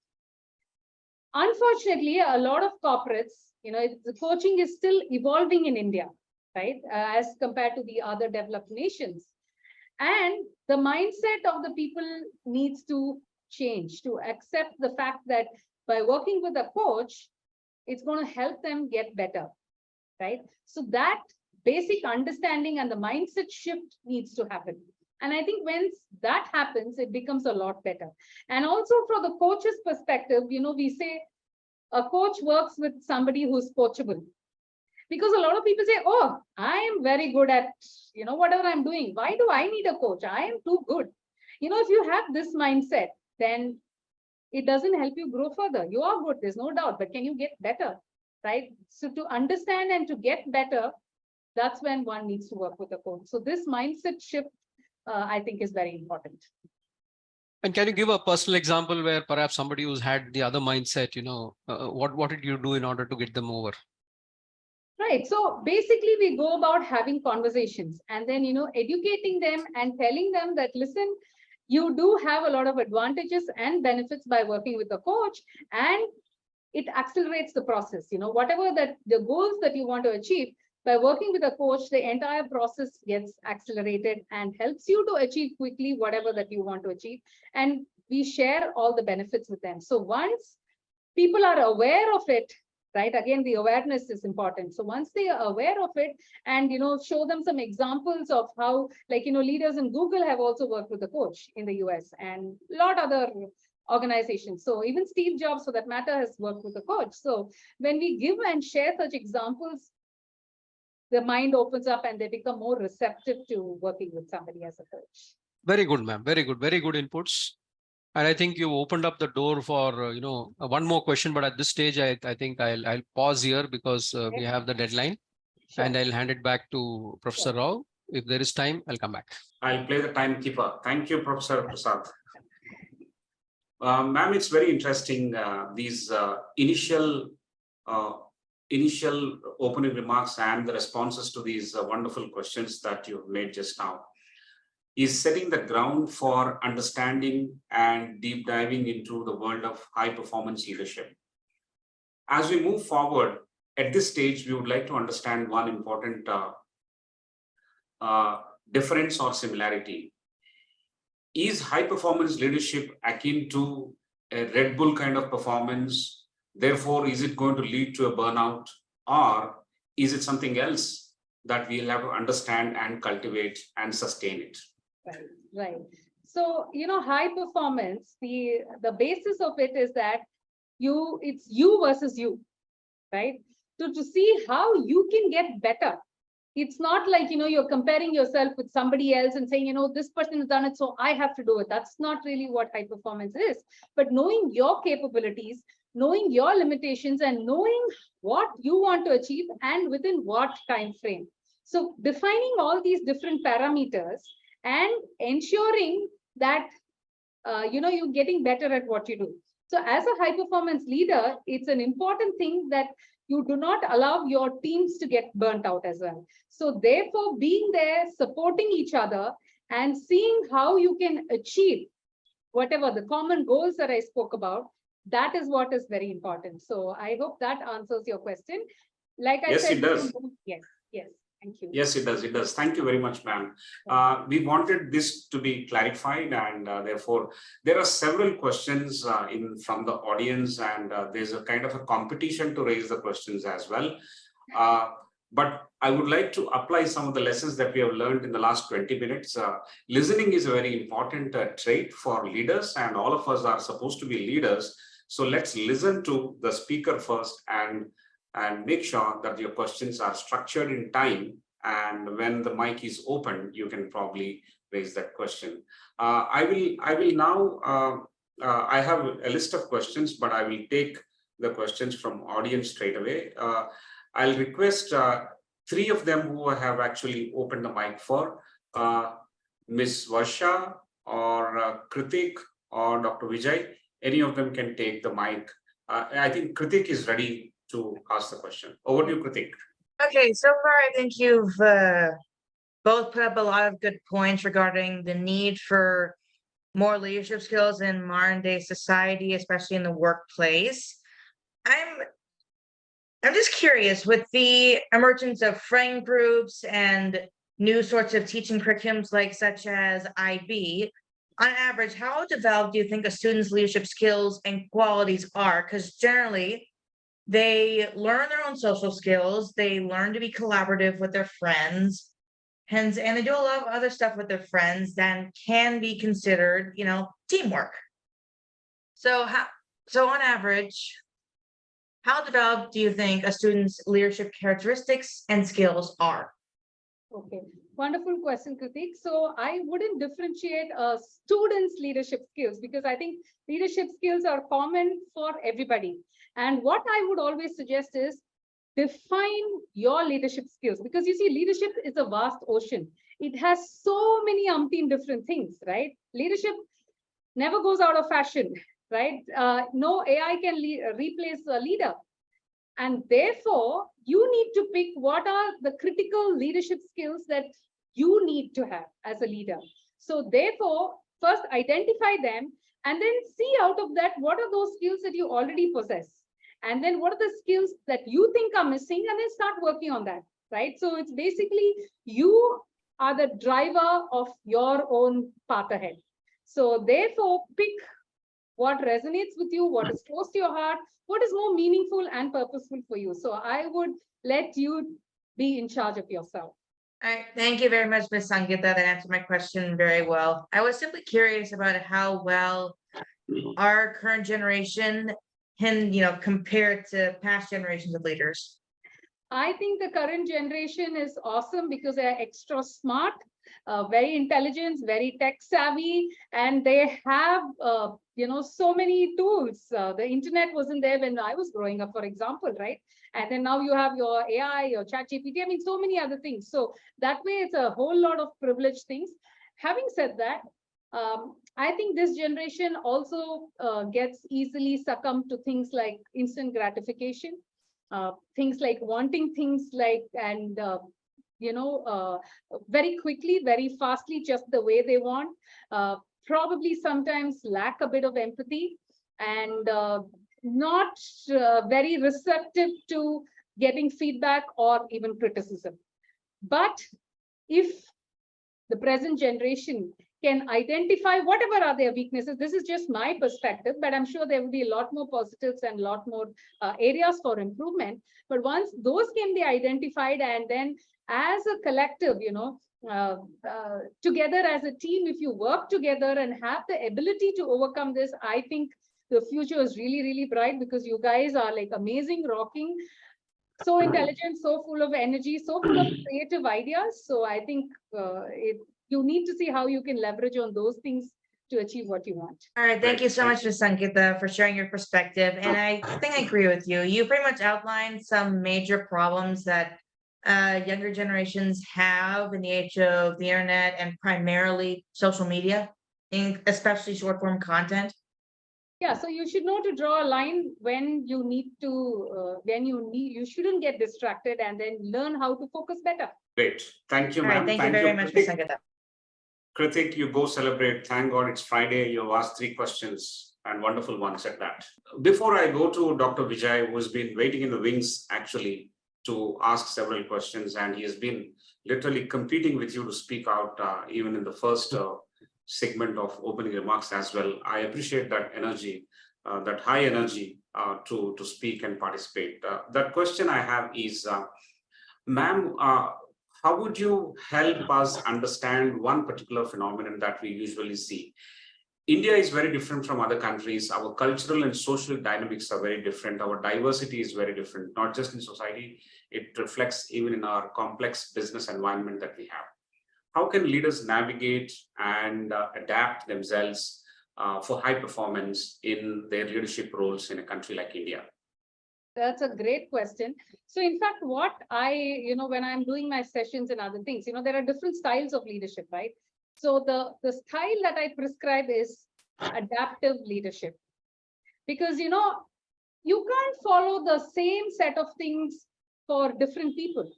Unfortunately, a lot of corporates, the coaching is still evolving in India, right? As compared to the other developed nations. And the mindset of the people needs to change to accept the fact that by working with a coach, it's going to help them get better, right? So that basic understanding and the mindset shift needs to happen. And I think when that happens, it becomes a lot better. And also from the coach's perspective, we say a coach works with somebody who's coachable. Because a lot of people say, oh, I am very good at, whatever I'm doing. Why do I need a coach? I am too good. If you have this mindset, then it doesn't help you grow further. You are good, there's no doubt, but can you get better, right? So to understand and to get better, that's when one needs to work with a coach. So this mindset shift, I think, is very important. And can you give a personal example where perhaps somebody who's had the other mindset, what did you do in order to get them over? Right. So basically, we go about having conversations and then, educating them and telling them that, listen, you do have a lot of advantages and benefits by working with a coach, and it accelerates the process. Whatever that the goals that you want to achieve, by working with a coach, the entire process gets accelerated and helps you to achieve quickly whatever that you want to achieve. And we share all the benefits with them. So once people are aware of it, right? Again, the awareness is important. So once they are aware of it and, show them some examples of how, leaders in Google have also worked with a coach in the US and a lot other organizations. So even Steve Jobs, for that matter, has worked with a coach. So when we give and share such examples, the mind opens up and they become more receptive to working with somebody as a coach. Very good, ma'am. Very good inputs. And I think you opened up the door for, one more question, but at this stage, I think I'll pause here because we have the deadline. Sure. And I'll hand it back to Professor Rao. If there is time, I'll come back. I'll play the timekeeper. Thank you, Professor Prasad. Ma'am, it's very interesting, these initial opening remarks and the responses to these wonderful questions that you've made just now is setting the ground for understanding and deep diving into the world of high performance leadership. As we move forward, at this stage, we would like to understand one important difference or similarity. Is high performance leadership akin to a Red Bull kind of performance? Therefore, is it going to lead to a burnout, or is it something else that we'll have to understand and cultivate and sustain it? Right. So, high performance, the basis of it is that it's you versus you, right? To see how you can get better. It's not like, you're comparing yourself with somebody else and saying, this person has done it, so I have to do it. That's not really what high performance is. But knowing your capabilities, knowing your limitations, and knowing what you want to achieve and within what time frame. So defining all these different parameters and ensuring that you're getting better at what you do. So as a high performance leader, it's an important thing that you do not allow your teams to get burnt out as well. So therefore, being there, supporting each other and seeing how you can achieve whatever the common goals that I spoke about, that is what is very important. So I hope that answers your question. Like I said, it does. Yes. Thank you. Yes, it does. It does. Thank you very much, ma'am. We wanted this to be clarified, and therefore there are several questions from the audience, and there's a kind of a competition to raise the questions as well. But I would like to apply some of the lessons that we have learned in the last 20 minutes. Listening is a very important trait for leaders, and all of us are supposed to be leaders. So let's listen to the speaker first and make sure that your questions are structured in time. And when the mic is open, you can probably raise that question. I will now, I have a list of questions, but I will take the questions from audience straight away. I'll request 3 of them who have actually opened the mic for Ms. Varsha or Kritik or Dr. Vijay. Any of them can take the mic. I think Kritik is ready to ask the question. Over to you, Kritik. Okay, so far I think you've both put up a lot of good points regarding the need for more leadership skills in modern day society, especially in the workplace. I'm just curious, with the emergence of friend groups and new sorts of teaching curriculums such as IB, on average, how developed do you think a student's leadership skills and qualities are? Because generally, they learn their own social skills, they learn to be collaborative with their friends, and they do a lot of other stuff with their friends that can be considered, teamwork. So on average, how developed do you think a student's leadership characteristics and skills are? Okay, wonderful question, Kritik. So I wouldn't differentiate a student's leadership skills because I think leadership skills are common for everybody. And what I would always suggest is define your leadership skills, because you see, leadership is a vast ocean. It has so many umpteen different things, right? Leadership never goes out of fashion, right? No AI can replace a leader. And therefore, you need to pick what are the critical leadership skills that you need to have as a leader. So therefore, first identify them and then see out of that, what are those skills that you already possess? And then what are the skills that you think are missing, and then start working on that, right? So it's basically you are the driver of your own path ahead. So therefore, pick what resonates with you, what is close to your heart, what is more meaningful and purposeful for you. So I would let you be in charge of yourself. All right, thank you very much, Ms. Sangeeta. That answered my question very well. I was simply curious about how well our current generation can, compare to past generations of leaders. I think the current generation is awesome because they're extra smart, very intelligent, very tech savvy, and they have, so many tools. The internet wasn't there when I was growing up, for example, right? And then now you have your AI, your chat GPT, I mean, so many other things. So that way it's a whole lot of privileged things. Having said that, I think this generation also gets easily succumbed to things like instant gratification, things like wanting things very quickly, very fastly, just the way they want, probably sometimes lack a bit of empathy and not very receptive to getting feedback or even criticism. But if the present generation can identify whatever are their weaknesses, this is just my perspective, but I'm sure there will be a lot more positives and a lot more areas for improvement. But once those can be identified, and then as a collective, together as a team, if you work together and have the ability to overcome this, I think the future is really, really bright, because you guys are like amazing, rocking, so intelligent, so full of energy, so full of creative ideas. So I think you need to see how you can leverage on those things to achieve what you want. All right, thank you so much, Ms. Sangeeta, for sharing your perspective. And I think I agree with you. You pretty much outlined some major problems that younger generations have in the age of the internet and primarily social media, especially short form content? Yeah, so you should know to draw a line when you need to, you shouldn't get distracted, and then learn how to focus better. Great. Thank you, All right, ma'am. thank you very much, Ms. Kritik. Sangeeta. Kritik, you go celebrate. Thank God it's Friday. You've asked 3 questions and wonderful ones at that. Before I go to Dr. Vijay, who's been waiting in the wings actually to ask several questions, and he has been literally competing with you to speak out even in the first segment of opening remarks as well. I appreciate that energy, that high energy to speak and participate. That question I have is, ma'am, how would you help us understand one particular phenomenon that we usually see? India is very different from other countries. Our cultural and social dynamics are very different. Our diversity is very different, not just in society, it reflects even in our complex business environment that we have. How can leaders navigate and adapt themselves for high performance in their leadership roles in a country like India? That's a great question. So in fact, what when I'm doing my sessions and other things, there are different styles of leadership, right? So the style that I prescribe is adaptive leadership, because, you can't follow the same set of things for different people.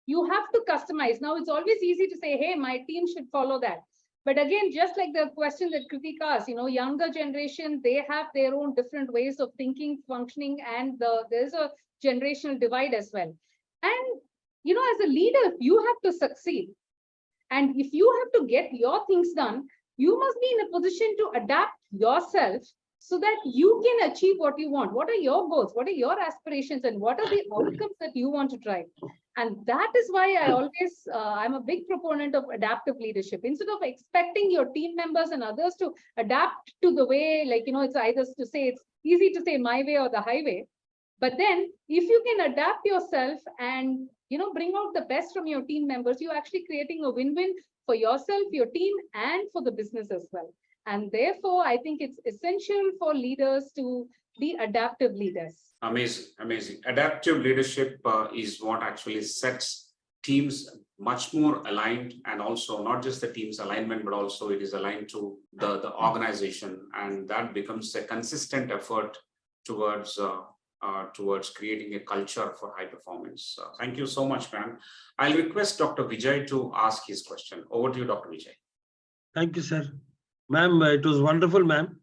You have to customize. Now, it's always easy to say, hey, my team should follow that. But again, just like the question that Kritik asked, younger generation, they have their own different ways of thinking, functioning, and there's a generational divide as well. And, as a leader, you have to succeed. And if you have to get your things done, you must be in a position to adapt yourself so that you can achieve what you want. What are your goals? What are your aspirations? And what are the outcomes that you want to drive? And that is why I always, I'm a big proponent of adaptive leadership. Instead of expecting your team members and others to adapt to the way, it's either to say, it's easy to say my way or the highway. But then if you can adapt yourself and, bring out the best from your team members, you're actually creating a win-win for yourself, your team, and for the business as well. And therefore, I think it's essential for leaders to be adaptive leaders. Amazing, amazing. Adaptive leadership is what actually sets teams much more aligned, and also not just the team's alignment, but also it is aligned to the organization, and that becomes a consistent effort towards creating a culture for high performance. Thank you so much, ma'am. I'll request Dr. Vijay to ask his question. Over to you, Dr. Vijay. Thank you, sir. Ma'am, it was wonderful, ma'am. Thank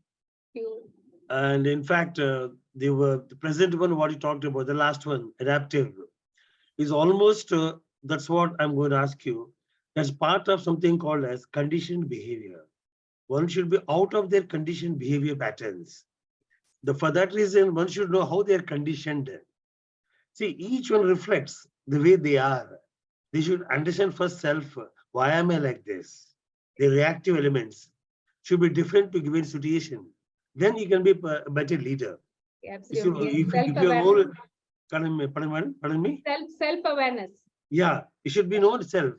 you. And in fact, the present one, what you talked about, the last one, adaptive, is almost, that's what I'm going to ask you. That's part of something called as conditioned behavior. One should be out of their conditioned behavior patterns. For that reason, one should know how they are conditioned. See, each one reflects the way they are. They should understand first self, why am I like this? The reactive elements should be different to given situation. Then you can be a better leader. Absolutely. If you're all, pardon me? Self-awareness. Yeah, it should be known self.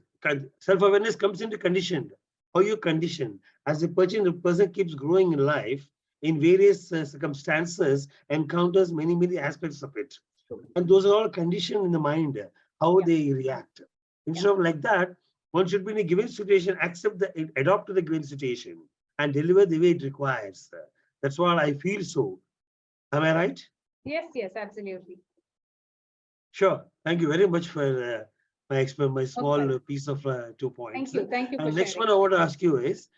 Self-awareness comes into conditioned. How you condition. As a person keeps growing in life, in various circumstances, encounters many aspects of it. And those are all conditioned in the mind, how they react. Instead of like that, one should be in a given situation, adopt to the given situation and deliver the way it requires. That's what I feel so. Am I right? Yes, absolutely. Sure. Thank you very much for my small piece of 2 points. Thank you. And next one I want to ask you is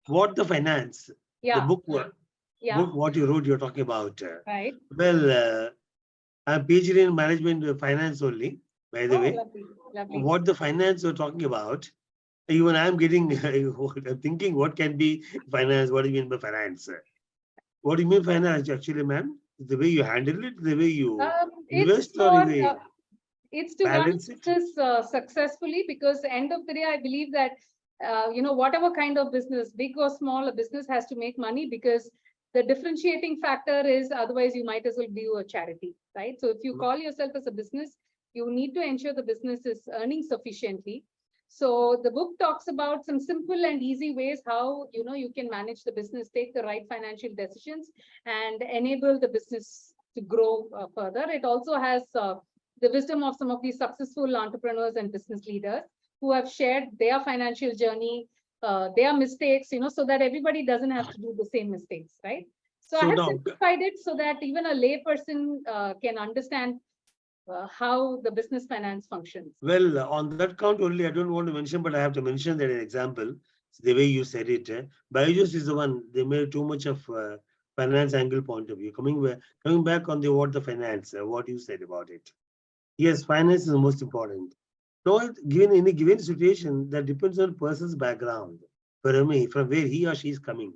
what the finance, the book what you wrote, you're talking about. Right. Well, I'm PhD in management finance only, by the way. Lovely. What the finance you're talking about, even I'm getting, I'm thinking what can be finance, what do you mean by finance? What do you mean finance actually, ma'am? The way you handle it, the way you invest, or the way it's to run business successfully, because end of the day, I believe that whatever kind of business, big or small, a business has to make money, because the differentiating factor is otherwise you might as well do a charity, right? So if you call yourself as a business, you need to ensure the business is earning sufficiently. So the book talks about some simple and easy ways how you can manage the business, take the right financial decisions, and enable the business to grow further. It also has the wisdom of some of these successful entrepreneurs and business leaders who have shared their financial journey, their mistakes, so that everybody doesn't have to do the same mistakes, right? So I So have now- simplified it so that even a layperson can understand how the business finance functions. Well, on that count only, I don't want to mention, but I have to mention that an example. The way you said it, BYJU'S is the one, they made too much of finance angle point of view. Coming back on the what the finance, what you said about it. Yes, finance is the most important. Now, given any given situation, that depends on person's background. For me, from where he or she is coming.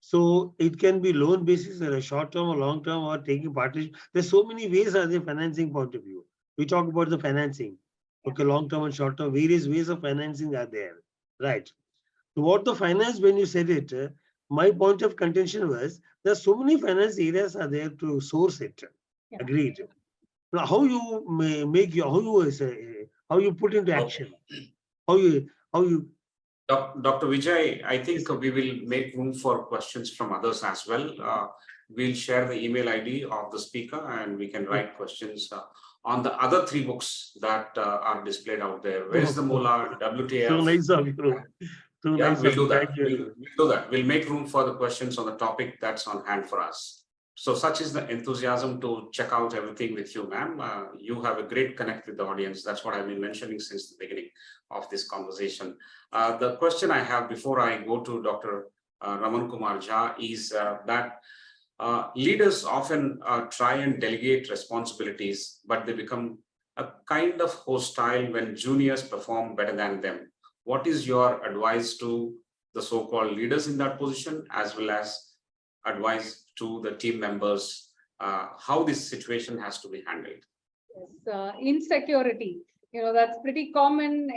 So it can be loan basis or a short term or long term or taking partnership. There's so many ways as a financing point of view. We talk about the financing. Okay, long term and short term, various ways of financing are there. Right. So what the finance, when you said it, my point of contention was there's so many finance areas are there to source it. Yeah. Agreed. Now, how you make your how you put into action, how you Dr. Vijay, I think we will make room for questions from others as well. We'll share the email ID of the speaker and we can write questions on the other 3 books that are displayed out there. Where's the Moolah, WTF? so nice of you. So Yeah, nice we'll of do you. that. Thank you. We'll do that. We'll make room for the questions on the topic that's on hand for us. So such is the enthusiasm to check out everything with you, ma'am. You have a great connect with the audience. That's what I've been mentioning since the beginning of this conversation. The question I have before I go to Dr. Raman Kumar Jha is that leaders often try and delegate responsibilities, but they become a kind of hostile when juniors perform better than them. What is your advice to the so-called leaders in that position, as well as advice to the team members, how this situation has to be handled? Yes, insecurity, that's pretty common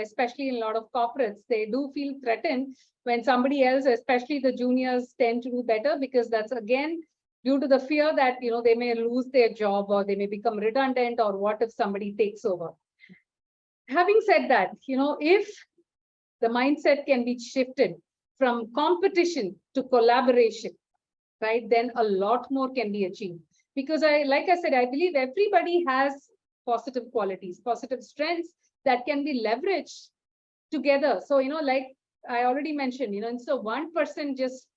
especially in a lot of corporates. They do feel threatened when somebody else, especially the juniors, tend to do better, because that's again due to the fear that they may lose their job or they may become redundant, or what if somebody takes over. Having said that, if the mindset can be shifted from competition to collaboration, right, then a lot more can be achieved. Because like I said, I believe everybody has positive qualities, positive strengths that can be leveraged together. So, like I already mentioned, instead of one person just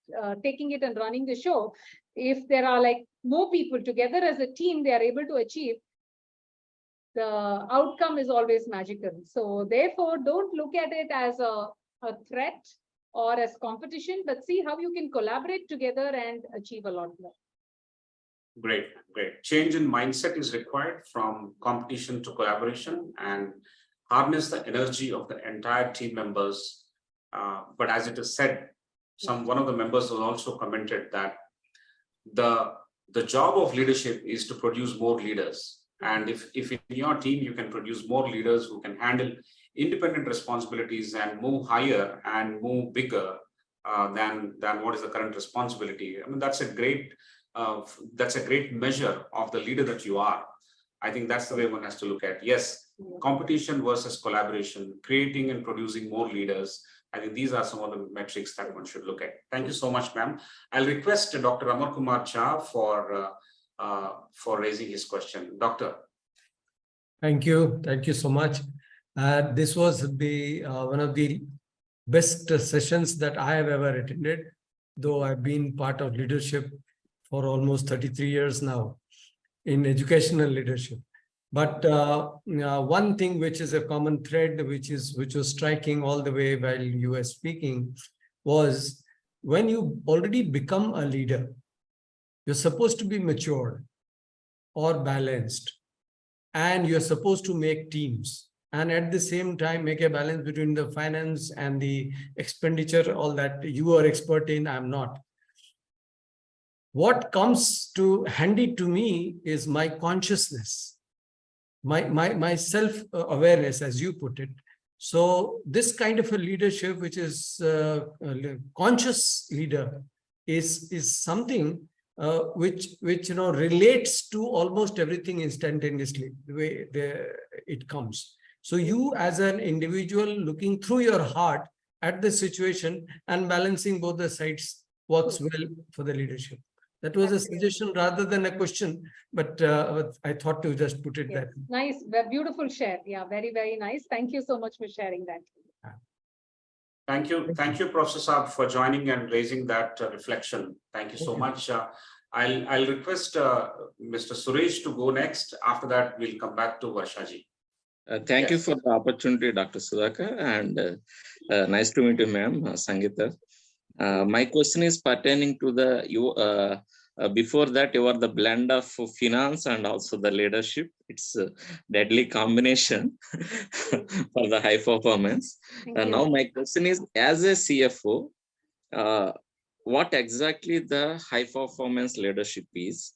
taking it and running the show, if there are like more people together as a team, they are able to achieve, the outcome is always magical. So therefore, don't look at it as a threat or as competition, but see how you can collaborate together and achieve a lot more. Great, great. Change in mindset is required from competition to collaboration and harness the energy of the entire team members. But as it is said, one of the members has also commented that the job of leadership is to produce more leaders. And if in your team you can produce more leaders who can handle independent responsibilities and move higher and move bigger than what is the current responsibility, I mean, that's a great measure of the leader that you are. I think that's the way one has to look at. Yes, competition versus collaboration, creating and producing more leaders. I think these are some of the metrics that one should look at. Thank you so much, ma'am. I'll request Dr. Raman Kumar Jha for raising his question. Doctor. Thank you. Thank you so much. This was one of the best sessions that I have ever attended, though I've been part of leadership for almost 33 years now in educational leadership. But one thing which is a common thread, which was striking all the way while you were speaking, was when you already become a leader, you're supposed to be matured or balanced, and you're supposed to make teams, and at the same time make a balance between the finance and the expenditure, all that you are expert in, I'm not. What comes to handy to me is my consciousness, my self-awareness, as you put it. So this kind of a leadership, which is a conscious leader, is something which relates to almost everything instantaneously, the way it comes. So you as an individual looking through your heart at the situation and balancing both the sides works well for the leadership. That was a suggestion rather than a question, but I thought to just put it Yes. that. Nice, beautiful share. Yeah, very, very nice. Thank you so much for sharing that. Thank you, Professor, for joining and raising that reflection. Thank you so much. I'll request Mr. Suresh to go next. After that, we'll come back to Varshaji. Thank you for the opportunity, Dr. Sudhakar, and nice to meet you, ma'am, Sangeeta. My question is pertaining to the before that you are the blend of finance and also the leadership. It's a deadly combination for the high performance. Now my question is, as a CFO, what exactly the high performance leadership is,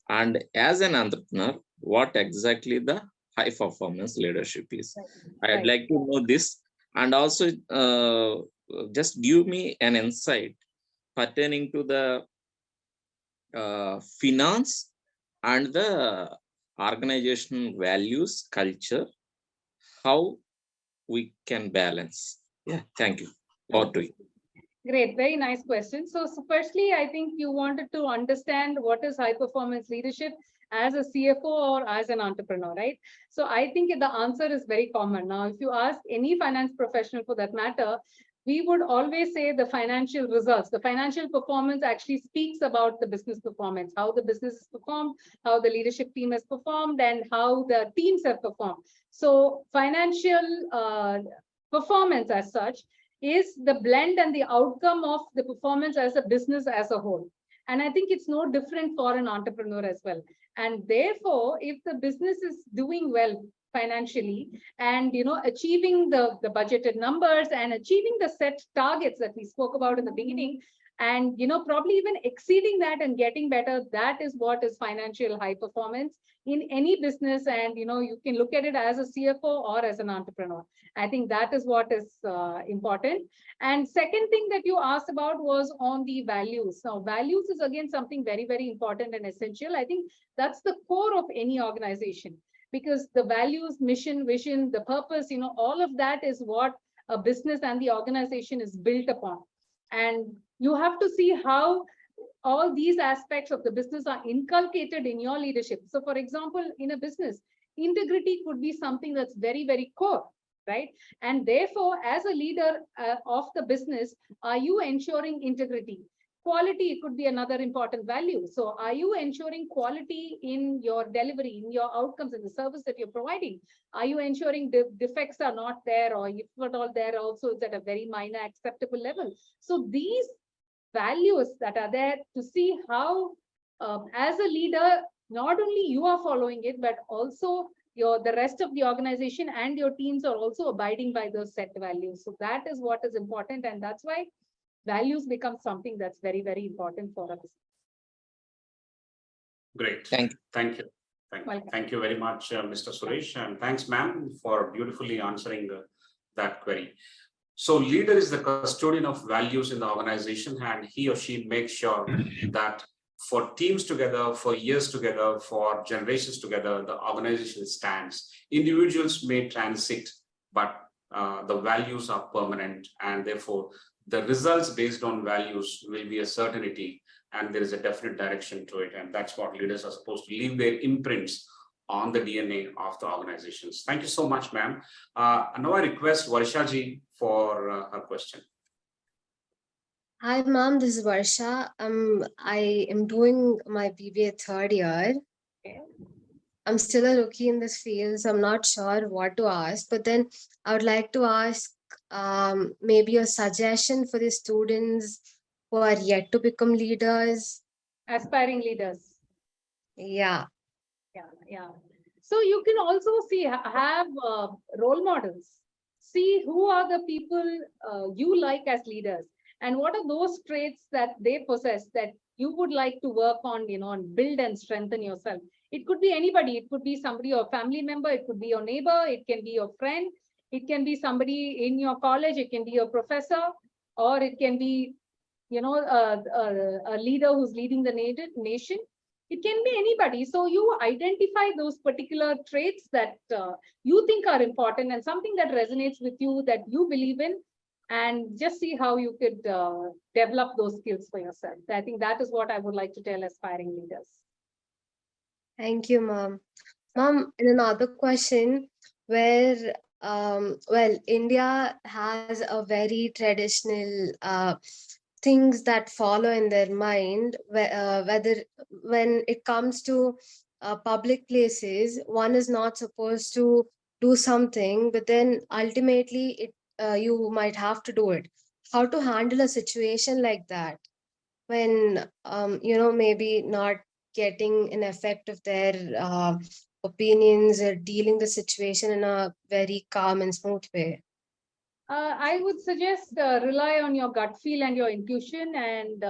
and as an entrepreneur, what exactly the high performance leadership is? I'd like to know this, and also just give me an insight pertaining to the finance and the organizational values, culture, how we can balance. Yeah, thank you. Over to you. Great, very nice question. So firstly, I think you wanted to understand what is high performance leadership as a CFO or as an entrepreneur, right? So I think the answer is very common. Now, if you ask any finance professional for that matter, we would always say the financial results, the financial performance actually speaks about the business performance, how the business is performed, how the leadership team has performed, and how the teams have performed. So financial performance as such is the blend and the outcome of the performance as a business as a whole. And I think it's no different for an entrepreneur as well. And therefore, if the business is doing well financially and achieving the budgeted numbers and achieving the set targets that we spoke about in the beginning, and probably even exceeding that and getting better, that is what is financial high performance in any business. And you can look at it as a CFO or as an entrepreneur. I think that is what is important. And second thing that you asked about was on the values. Now, values is again something very, very important and essential. I think that's the core of any organization, because the values, mission, vision, the purpose, all of that is what a business and the organization is built upon. And you have to see how all these aspects of the business are inculcated in your leadership. So for example, in a business, integrity could be something that's very, very core, right? And therefore, as a leader of the business, are you ensuring integrity? Quality could be another important value. So are you ensuring quality in your delivery, in your outcomes, in the service that you're providing? Are you ensuring defects are not there, or if at all there, also it's at a very minor acceptable level? So these values that are there to see how, as a leader, not only you are following it, but also the rest of the organization and your teams are also abiding by those set values. So that is what is important. And that's why values become something that's very, very important for us. Great. Thank you. Thank you. Thank you very much, Mr. Suresh. And thanks, ma'am, for beautifully answering that query. So leader is the custodian of values in the organization, and he or she makes sure that for teams together, for years together, for generations together, the organization stands. Individuals may transit, but the values are permanent, and therefore the results based on values will be a certainty, and there is a definite direction to it. And that's what leaders are supposed to leave their imprints on the DNA of the organizations. Thank you so much, ma'am. Now I request Varshaji for her question. Hi, ma'am. This is Varsha. I am doing my BBA third year. Okay. I'm still a rookie in this field, so I'm not sure what to ask. But then I would like to ask maybe a suggestion for the students who are yet to become leaders. Aspiring leaders. Yeah. Yeah. So you can also see, have role models. See who are the people you like as leaders, and what are those traits that they possess that you would like to work on, and build and strengthen yourself. It could be anybody. It could be somebody, your family member. It could be your neighbor. It can be your friend. It can be somebody in your college. It can be your professor, or it can be, a leader who's leading the nation. It can be anybody. So you identify those particular traits that you think are important and something that resonates with you, that you believe in. and just see how you could develop those skills for yourself. I think that is what I would like to tell aspiring leaders. Thank you, Mom. Mom, in another question, where well, India has a very traditional things that follow in their mind, whether when it comes to public places, one is not supposed to do something, but then ultimately it you might have to do it. How to handle a situation like that when maybe not getting an effect of their opinions or dealing the situation in a very calm and smooth way? I would suggest rely on your gut feel and your intuition, and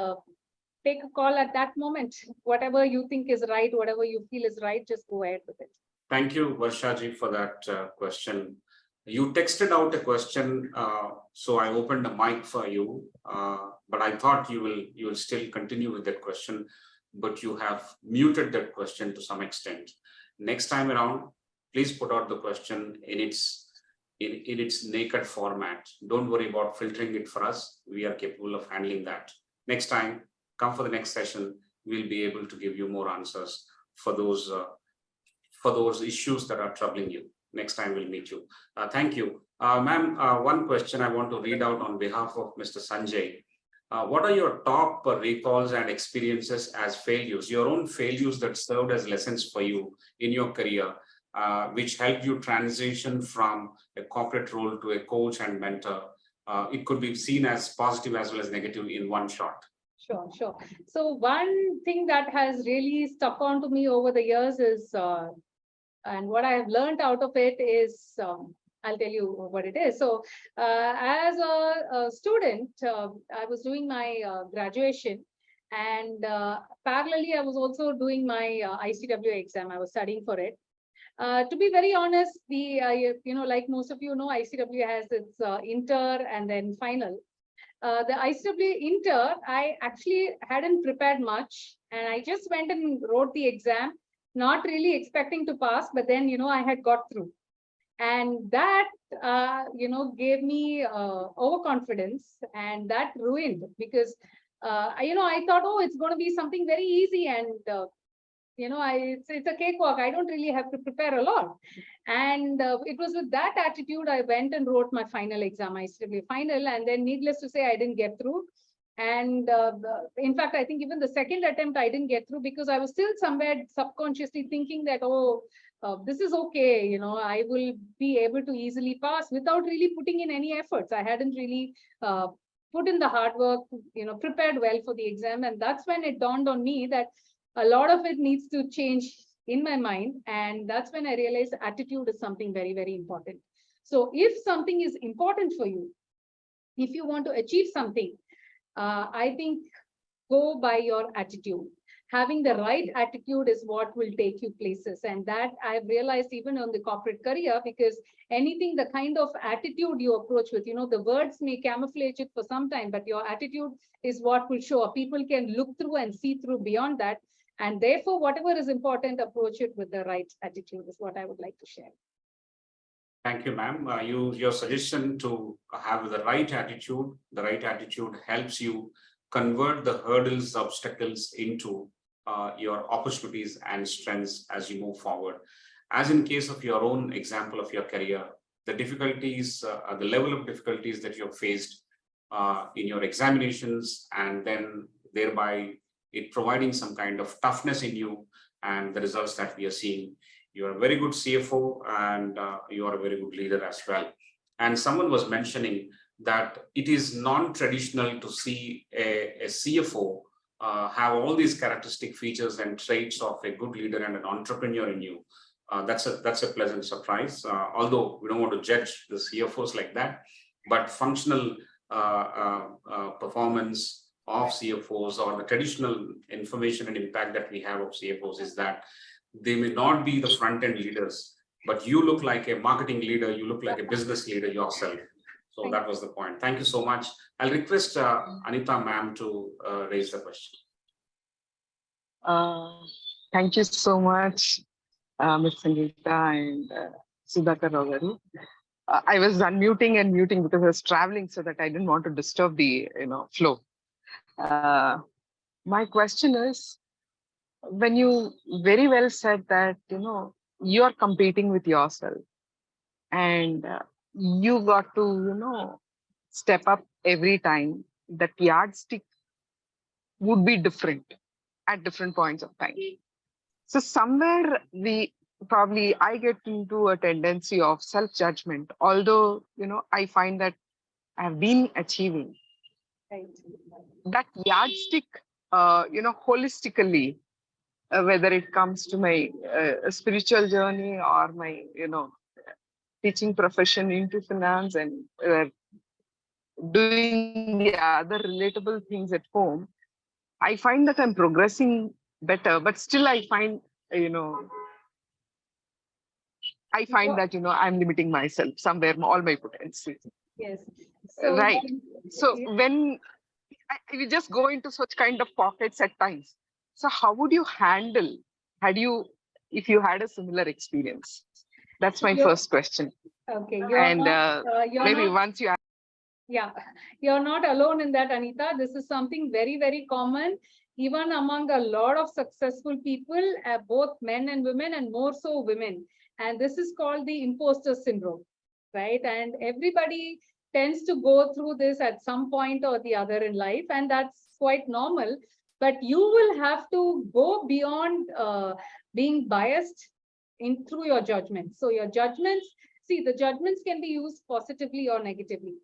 take a call at that moment. Whatever you think is right, whatever you feel is right, just go ahead with it. Thank you, Varshaji, for that question. You texted out a question, so I opened the mic for you, but I thought you will still continue with that question, but you have muted that question to some extent. Next time around, please put out the question in its naked format. Don't worry about filtering it for us. We are capable of handling that. Next time, come for the next session. We'll be able to give you more answers for those issues that are troubling you. Next time we'll meet you. Thank you. Ma'am, one question I want to read out on behalf of Mr. Sanjay. What are your top recalls and experiences as failures, your own failures that served as lessons for you in your career, which helped you transition from a corporate role to a coach and mentor? It could be seen as positive as well as negative in one shot. Sure, sure. So one thing that has really stuck on to me over the years is, and what I have learned out of it is, I'll tell you what it is. So as a student, I was doing my graduation, and parallelly, I was also doing my ICWA exam. I was studying for it. To be very honest, like most of you know, ICWA has its inter and then final. The ICWA inter, I actually hadn't prepared much, and I just went and wrote the exam, not really expecting to pass, but then, I had got through. And that, gave me overconfidence, and that ruined, because, I thought, oh, it's going to be something very easy, and, it's a cakewalk. I don't really have to prepare a lot. And it was with that attitude, I went and wrote my final exam, ICWA final, and then needless to say, I didn't get through. And in fact, I think even the second attempt, I didn't get through because I was still somewhere subconsciously thinking that, oh, this is okay, I will be able to easily pass without really putting in any efforts. I hadn't really put in the hard work, prepared well for the exam. And that's when it dawned on me that a lot of it needs to change in my mind. And that's when I realized attitude is something very, very important. So if something is important for you, if you want to achieve something, I think go by your attitude. Having the right attitude is what will take you places. And that I've realized even on the corporate career, because anything, the kind of attitude you approach with, the words may camouflage it for some time, but your attitude is what will show up. People can look through and see through beyond that. And therefore, whatever is important, approach it with the right attitude is what I would like to share. Thank you, ma'am. Your suggestion to have the right attitude helps you convert the hurdles, obstacles into your opportunities and strengths as you move forward. As in case of your own example of your career, the difficulties, the level of difficulties that you have faced in your examinations, and then thereby it providing some kind of toughness in you and the results that we are seeing. You are a very good CFO, and you are a very good leader as well. And someone was mentioning that it is non-traditional to see a CFO have all these characteristic features and traits of a good leader and an entrepreneur in you. That's a pleasant surprise. Although we don't want to judge the CFOs like that, but functional performance of CFOs, or the traditional information and impact that we have of CFOs, is that they may not be the front-end leaders, but you look like a marketing leader, you look like a business leader yourself. So that was the point. Thank you so much. I'll request Anita ma'am to raise the question. Thank you so much, Ms. Sangeeta and Sudhakar already. I was unmuting and muting because I was traveling, so that I didn't want to disturb the flow. My question is, when you very well said that you are competing with yourself, and you got to step up every time. That yardstick would be different at different points of time. So somewhere I get into a tendency of self-judgment, although I find that I've been achieving that yardstick, holistically, whether it comes to my spiritual journey or my teaching profession into finance and doing the other relatable things at home, I find that I'm progressing better, but still I find that I'm limiting myself somewhere, all my potential. Yes. Right. So when we just go into such kind of pockets at times, so how would you handle? If you had a similar experience? That's my first question. Okay. Once you. Yeah, you're not alone in that, Anita. This is something very, very common, even among a lot of successful people, both men and women, and more so women. And this is called the imposter syndrome, right? And everybody tends to go through this at some point or the other in life, and that's quite normal. But you will have to go beyond being biased through your judgments. So your judgments, see, the judgments can be used positively or negatively.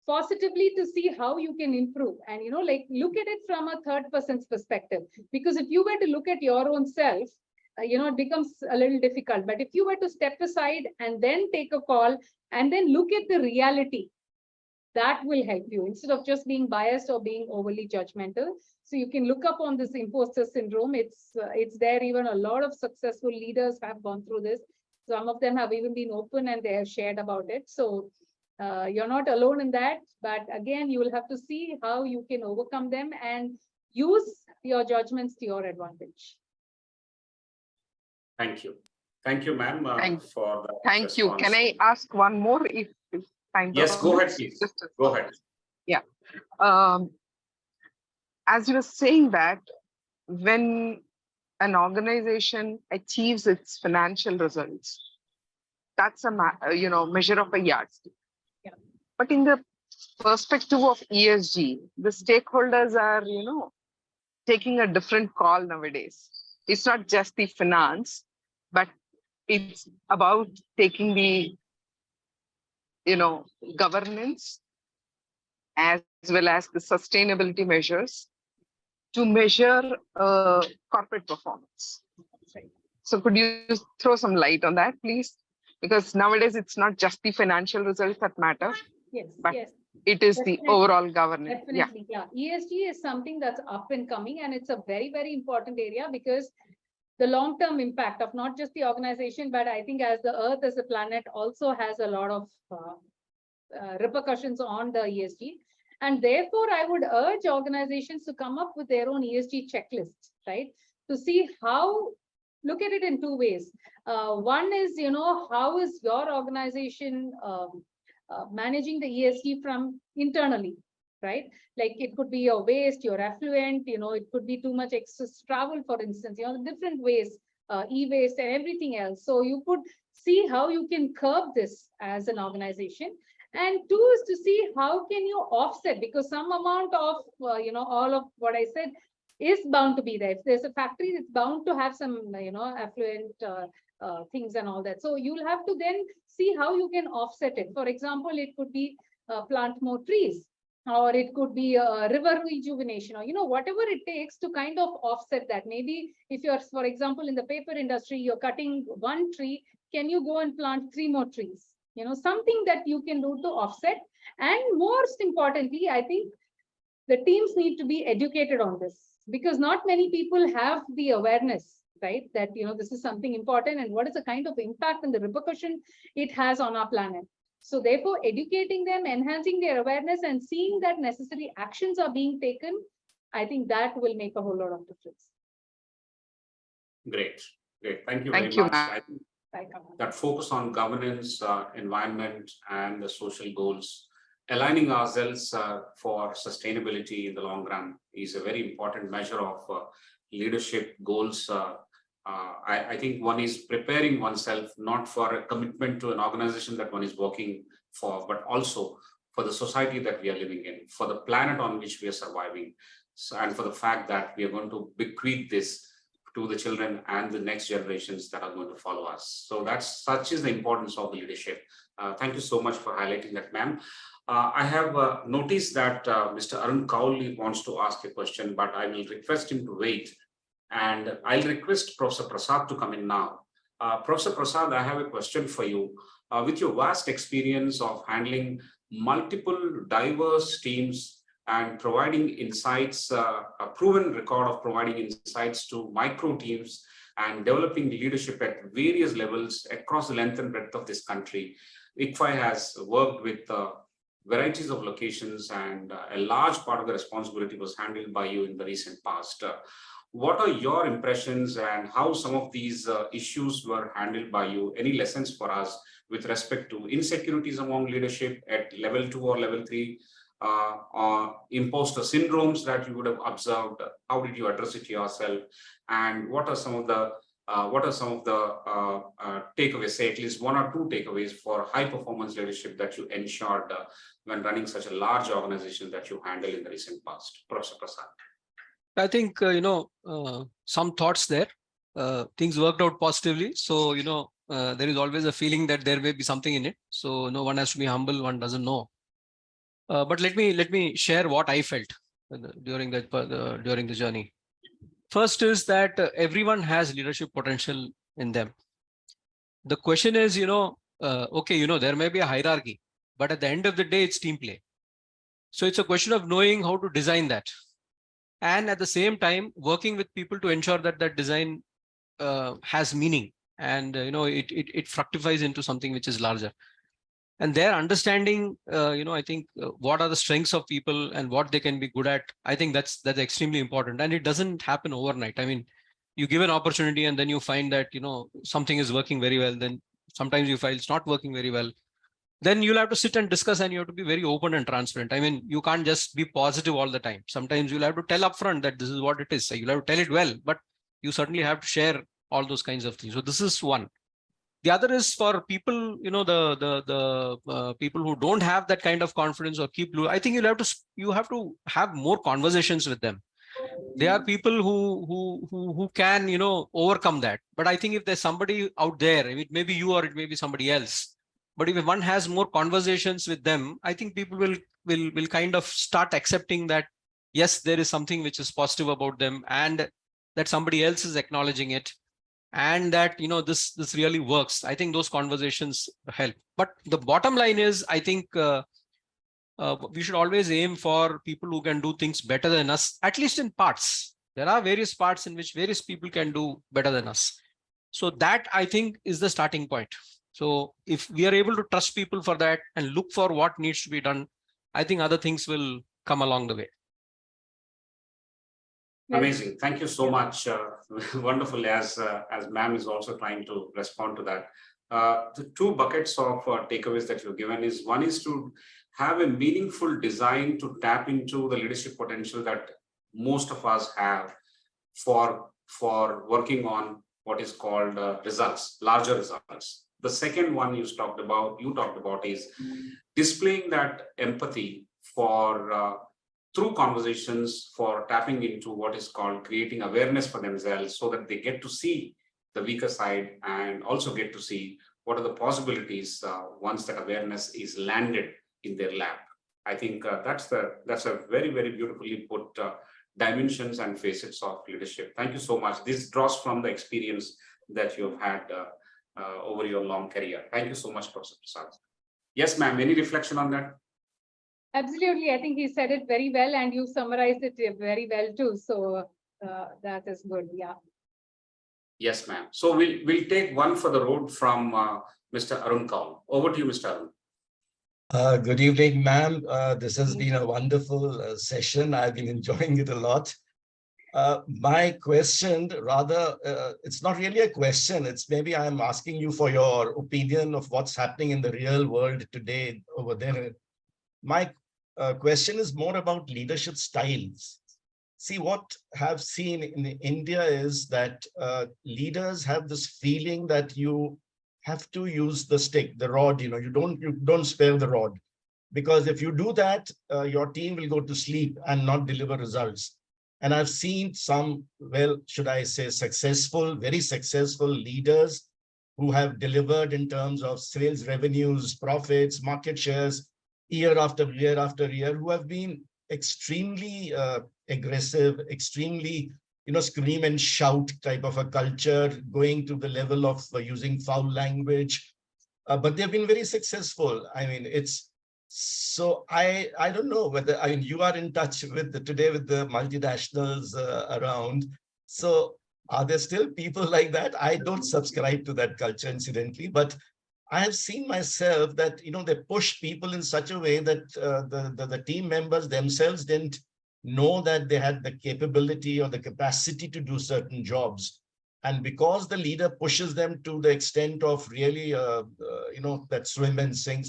Positively to see how you can improve, and look at it from a third person's perspective, because if you were to look at your own self, it becomes a little difficult. But if you were to step aside and then take a call and then look at the reality, that will help you instead of just being biased or being overly judgmental. So you can look up on this imposter syndrome. It's there. Even a lot of successful leaders have gone through this. Some of them have even been open and they have shared about it. So you're not alone in that, but again, you will have to see how you can overcome them and use your judgments to your advantage. Thank you. Thank you, ma'am, for that. Thank you. Can I ask one more if time? Yes, go ahead, please. Go ahead. Yeah. As you were saying that when an organization achieves its financial results, that's a measure of a yardstick. Yeah. But in the perspective of ESG, the stakeholders are, taking a different call nowadays. It's not just the finance, but it's about taking the, governance as well as the sustainability measures to measure corporate performance. Right. So could you throw some light on that, please? Because nowadays it's not just the financial results that matter. Yes, but yes. It is Definitely. the overall governance. Definitely, yeah. ESG is something that's up and coming, and it's a very, very important area because the long-term impact of not just the organization, but I think as the Earth as a planet also has a lot of repercussions on the ESG. And therefore, I would urge organizations to come up with their own ESG checklists, right? To see how, look at it in two ways. One is, how is your organization managing the ESG from internally, right? Like it could be your waste, your affluent, it could be too much excess travel, for instance, different ways, e-waste and everything else. So you could see how you can curb this as an organization. And two is to see how can you offset, because some amount of, all of what I said is bound to be there. If there's a factory, it's bound to have some, affluent things and all that. So you'll have to then see how you can offset it. For example, it could be plant more trees, or it could be river rejuvenation, or whatever it takes to kind of offset that. Maybe if you're, for example, in the paper industry, you're cutting one tree, can you go and plant 3 more trees? Something that you can do to offset. And most importantly, I think the teams need to be educated on this, because not many people have the awareness, right? That, this is something important and what is the kind of impact and the repercussion it has on our planet. So therefore, educating them, enhancing their awareness and seeing that necessary actions are being taken, I think that will make a whole lot of difference. Great. Great. Thank you very much. that focus on governance, environment, and the social goals. Aligning ourselves for sustainability in the long run is a very important measure of leadership goals. I think one is preparing oneself not for a commitment to an organization that one is working for, but also for the society that we are living in, for the planet on which we are surviving, and for the fact that we are going to bequeath this to the children and the next generations that are going to follow us. So such is the importance of the leadership. Thank you so much for highlighting that, ma'am. I have noticed that Mr. Arun Kaul wants to ask a question, but I will request him to wait. And I'll request Professor Prasad to come in now. Professor Prasad, I have a question for you. With your vast experience of handling multiple diverse teams and providing insights, a proven record of providing insights to micro teams and developing leadership at various levels across the length and breadth of this country, ICFAI has worked with varieties of locations, and a large part of the responsibility was handled by you in the recent past. What are your impressions and how some of these issues were handled by you? Any lessons for us with respect to insecurities among leadership at level 2 or level 3, imposter syndromes that you would have observed? How did you address it yourself? And what are some of the takeaways, say at least 1 or 2 takeaways for high performance leadership that you ensured when running such a large organization that you handled in the recent past? Professor Prasad. I think, some thoughts there. Things worked out positively. So, there is always a feeling that there may be something in it. So no one has to be humble. One doesn't know. But let me share what I felt during the journey. First is that everyone has leadership potential in them. The question is, okay, there may be a hierarchy, but at the end of the day, it's team play. So it's a question of knowing how to design that. And at the same time, working with people to ensure that that design has meaning and, it fructifies into something which is larger. And their understanding, I think what are the strengths of people and what they can be good at. I think that's extremely important. And it doesn't happen overnight. I mean, you give an opportunity and then you find that, something is working very well. Then sometimes you find it's not working very well. Then you'll have to sit and discuss, and you have to be very open and transparent. I mean, you can't just be positive all the time. Sometimes you'll have to tell upfront that this is what it is. So you'll have to tell it well, but you certainly have to share all those kinds of things. So this is one. The other is for people, the people who don't have that kind of confidence or I think you have to have more conversations with them. There are people who can, overcome that. But I think if there's somebody out there, it may be you or it may be somebody else. But if one has more conversations with them, I think people will kind of start accepting that, yes, there is something which is positive about them and that somebody else is acknowledging it. And that, this really works. I think those conversations help. But the bottom line is, I think we should always aim for people who can do things better than us, at least in parts. There are various parts in which various people can do better than us. So that, I think, is the starting point. So if we are able to trust people for that and look for what needs to be done, I think other things will come along the way. Amazing. Thank you so much. Wonderful, as ma'am is also trying to respond to that. The 2 buckets of takeaways that you've given is, one is to have a meaningful design to tap into the leadership potential that most of us have for working on what is called results, larger results. The second one you talked about is displaying that empathy for through conversations, for tapping into what is called creating awareness for themselves, so that they get to see the weaker side and also get to see what are the possibilities once that awareness is landed in their lap. I think that's a very, very beautifully put dimensions and facets of leadership. Thank you so much. This draws from the experience that you've had over your long career. Thank you so much, Professor Prasad. Yes, ma'am. Any reflection on that? Absolutely. I think he said it very well, and you summarized it very well too. So that is good. Yeah. Yes, ma'am. So we'll take one for the road from Mr. Arun Kaul. Over to you, Mr. Arun. Good evening, ma'am. This has been a wonderful session. I've been enjoying it a lot. My question, rather, it's not really a question. It's maybe I'm asking you for your opinion of what's happening in the real world today over there. My question is more about leadership styles. See, what I've seen in India is that leaders have this feeling that you have to use the stick, the rod, you don't spare the rod. Because if you do that, your team will go to sleep and not deliver results. And I've seen some, well, should I say, successful, very successful leaders who have delivered in terms of sales revenues, profits, market shares, year after year after year, who have been extremely aggressive, extremely, scream and shout type of a culture, going to the level of using foul language. But they've been very successful. I mean, so I don't know whether, you are in touch with today with the multinationals around. So are there still people like that? I don't subscribe to that culture, incidentally, but I have seen myself that, they push people in such a way that the team members themselves didn't know that they had the capability or the capacity to do certain jobs. And because the leader pushes them to the extent of really, that swim and sink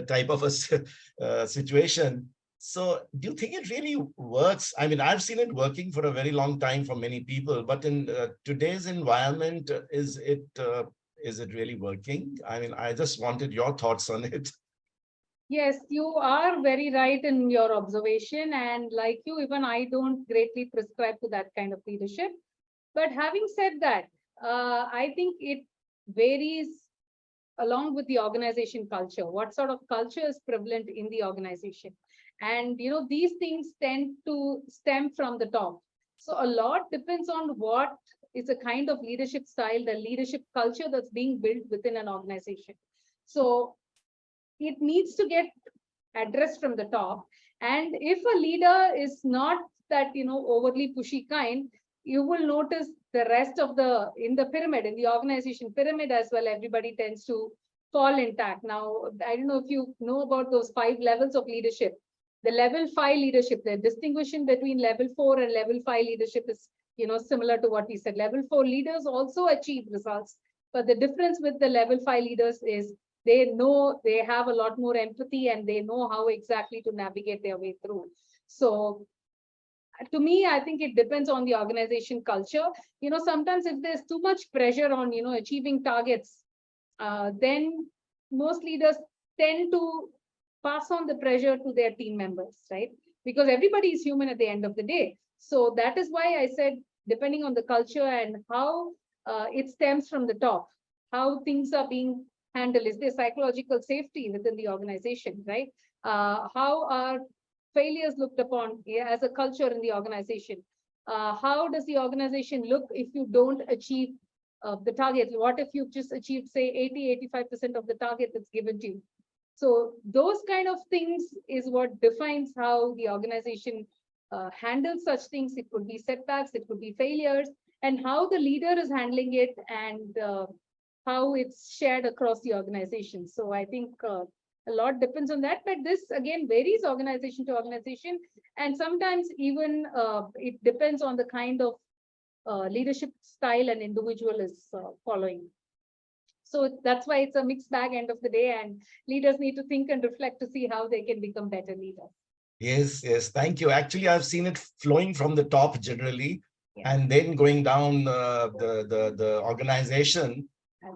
type of a situation. So do you think it really works? I mean, I've seen it working for a very long time for many people, but in today's environment, is it really working? I mean, I just wanted your thoughts on it. Yes, you are very right in your observation. And like you, even I don't greatly prescribe to that kind of leadership. But having said that, I think it varies along with the organization culture. What sort of culture is prevalent in the organization? And these things tend to stem from the top. So a lot depends on what is the kind of leadership style, the leadership culture that's being built within an organization. So it needs to get addressed from the top. And if a leader is not that overly pushy kind, you will notice the rest of in the pyramid, in the organization pyramid as well, everybody tends to fall intact. Now, I don't know if you know about those 5 levels of leadership. The level 5 leadership, the distinction between level 4 and level 5 leadership is, similar to what we said. Level 4 leaders also achieve results, but the difference with the level 5 leaders is they know, they have a lot more empathy and they know how exactly to navigate their way through. So to me, I think it depends on the organization culture. Sometimes if there's too much pressure on, achieving targets, then most leaders tend to pass on the pressure to their team members, right? Because everybody is human at the end of the day. So that is why I said, depending on the culture and how it stems from the top, how things are being handled. Is there psychological safety within the organization, right? How are failures looked upon as a culture in the organization? How does the organization look if you don't achieve the target? What if you've just achieved, say, 80-85% of the target that's given to you? So those kind of things is what defines how the organization handles such things. It could be setbacks, it could be failures, and how the leader is handling it, and how it's shared across the organization. So I think a lot depends on that, but this again varies organization to organization, and sometimes even it depends on the kind of leadership style an individual is following. So that's why it's a mixed bag end of the day, and leaders need to think and reflect to see how they can become better leaders. Yes, thank you. Actually, I've seen it flowing from the top generally, and then going down the organization.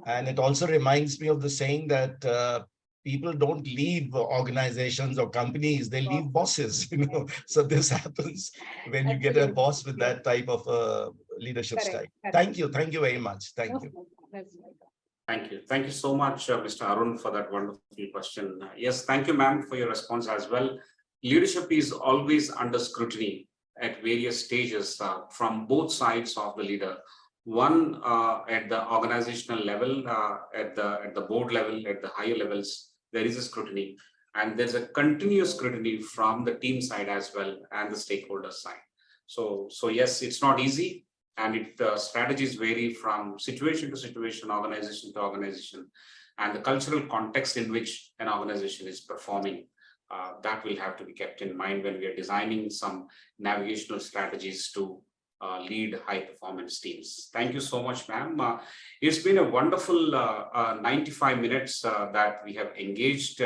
And it also reminds me of the saying that people don't leave organizations or companies, they leave bosses, So this happens when you get a boss with that type of leadership style. Thank you very much. Thank you. Thank you so much, Mr. Arun, for that wonderful question. Yes, thank you, ma'am, for your response as well. Leadership is always under scrutiny at various stages from both sides of the leader. One at the organizational level, at the board level, at the higher levels, there is a scrutiny, and there's a continuous scrutiny from the team side as well and the stakeholder side. So yes, it's not easy, and strategies vary from situation to situation, organization to organization, and the cultural context in which an organization is performing. That will have to be kept in mind when we are designing some navigational strategies to lead high performance teams. Thank you so much, ma'am. It's been a wonderful 95 minutes that we have engaged.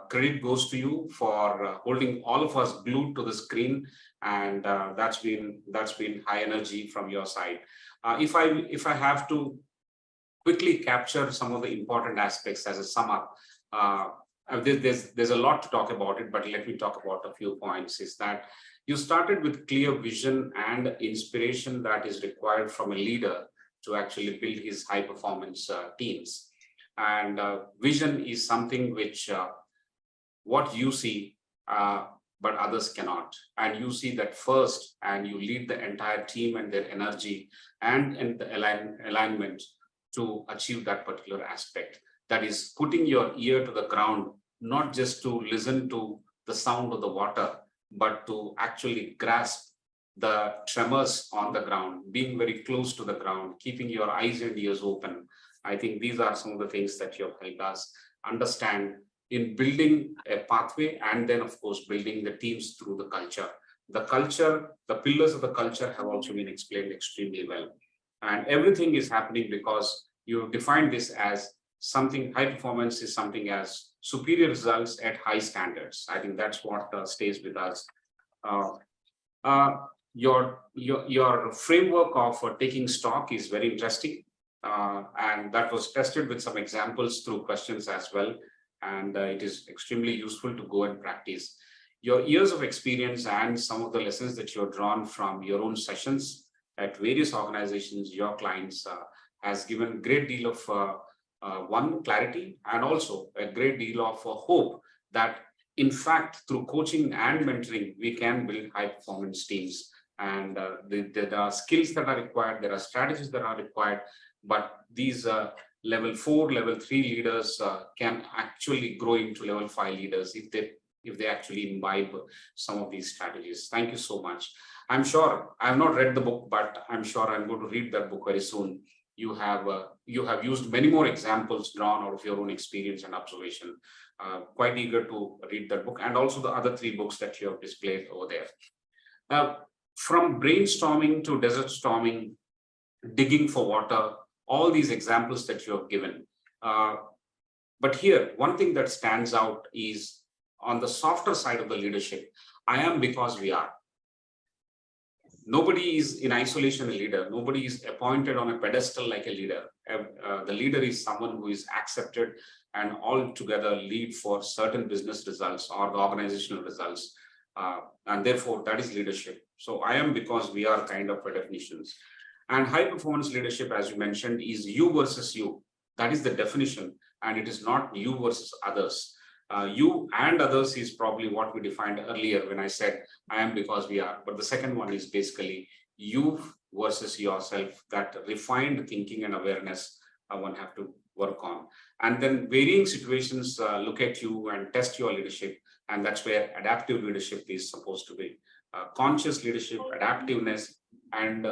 Credit goes to you for holding all of us glued to the screen, and that's been high energy from your side. If I have to quickly capture some of the important aspects as a sum up, there's a lot to talk about it, but let me talk about a few points. Is that you started with clear vision and inspiration that is required from a leader to actually build his high performance teams. And vision is something which what you see, but others cannot. And you see that first, and you lead the entire team and their energy and the alignment to achieve that particular aspect. That is putting your ear to the ground, not just to listen to the sound of the water, but to actually grasp the tremors on the ground, being very close to the ground, keeping your eyes and ears open. I think these are some of the things that you have helped us understand in building a pathway, and then of course building the teams through the culture. The culture, the pillars of the culture have also been explained extremely well. And everything is happening because you define this as something, high performance is something as superior results at high standards. I think that's what stays with us. Your framework of taking stock is very interesting. And that was tested with some examples through questions as well. And it is extremely useful to go and practice. Your years of experience and some of the lessons that you've drawn from your own sessions at various organizations, your clients, has given a great deal of one, clarity, and also a great deal of hope that in fact, through coaching and mentoring, we can build high performance teams. And there are skills that are required, there are strategies that are required, but these level 4, level 3 leaders can actually grow into level 5 leaders if they actually imbibe some of these strategies. Thank you so much. I'm sure I have not read the book, but I'm sure I'm going to read that book very soon. You have used many more examples drawn out of your own experience and observation. Quite eager to read that book, and also the other 3 books that you have displayed over there. From brainstorming to desert storming, digging for water, all these examples that you have given. But here, one thing that stands out is on the softer side of the leadership, I am because we are. Nobody is in isolation a leader. Nobody is appointed on a pedestal like a leader. The leader is someone who is accepted and all together lead for certain business results or the organizational results. And therefore, that is leadership. So I am because we are kind of a definitions. And high performance leadership, as you mentioned, is you versus you. That is the definition. And it is not you versus others. You and others is probably what we defined earlier when I said I am because we are. But the second one is basically you versus yourself, that refined thinking and awareness one have to work on. And then varying situations look at you and test your leadership. And that's where adaptive leadership is supposed to be. Conscious leadership, adaptiveness, and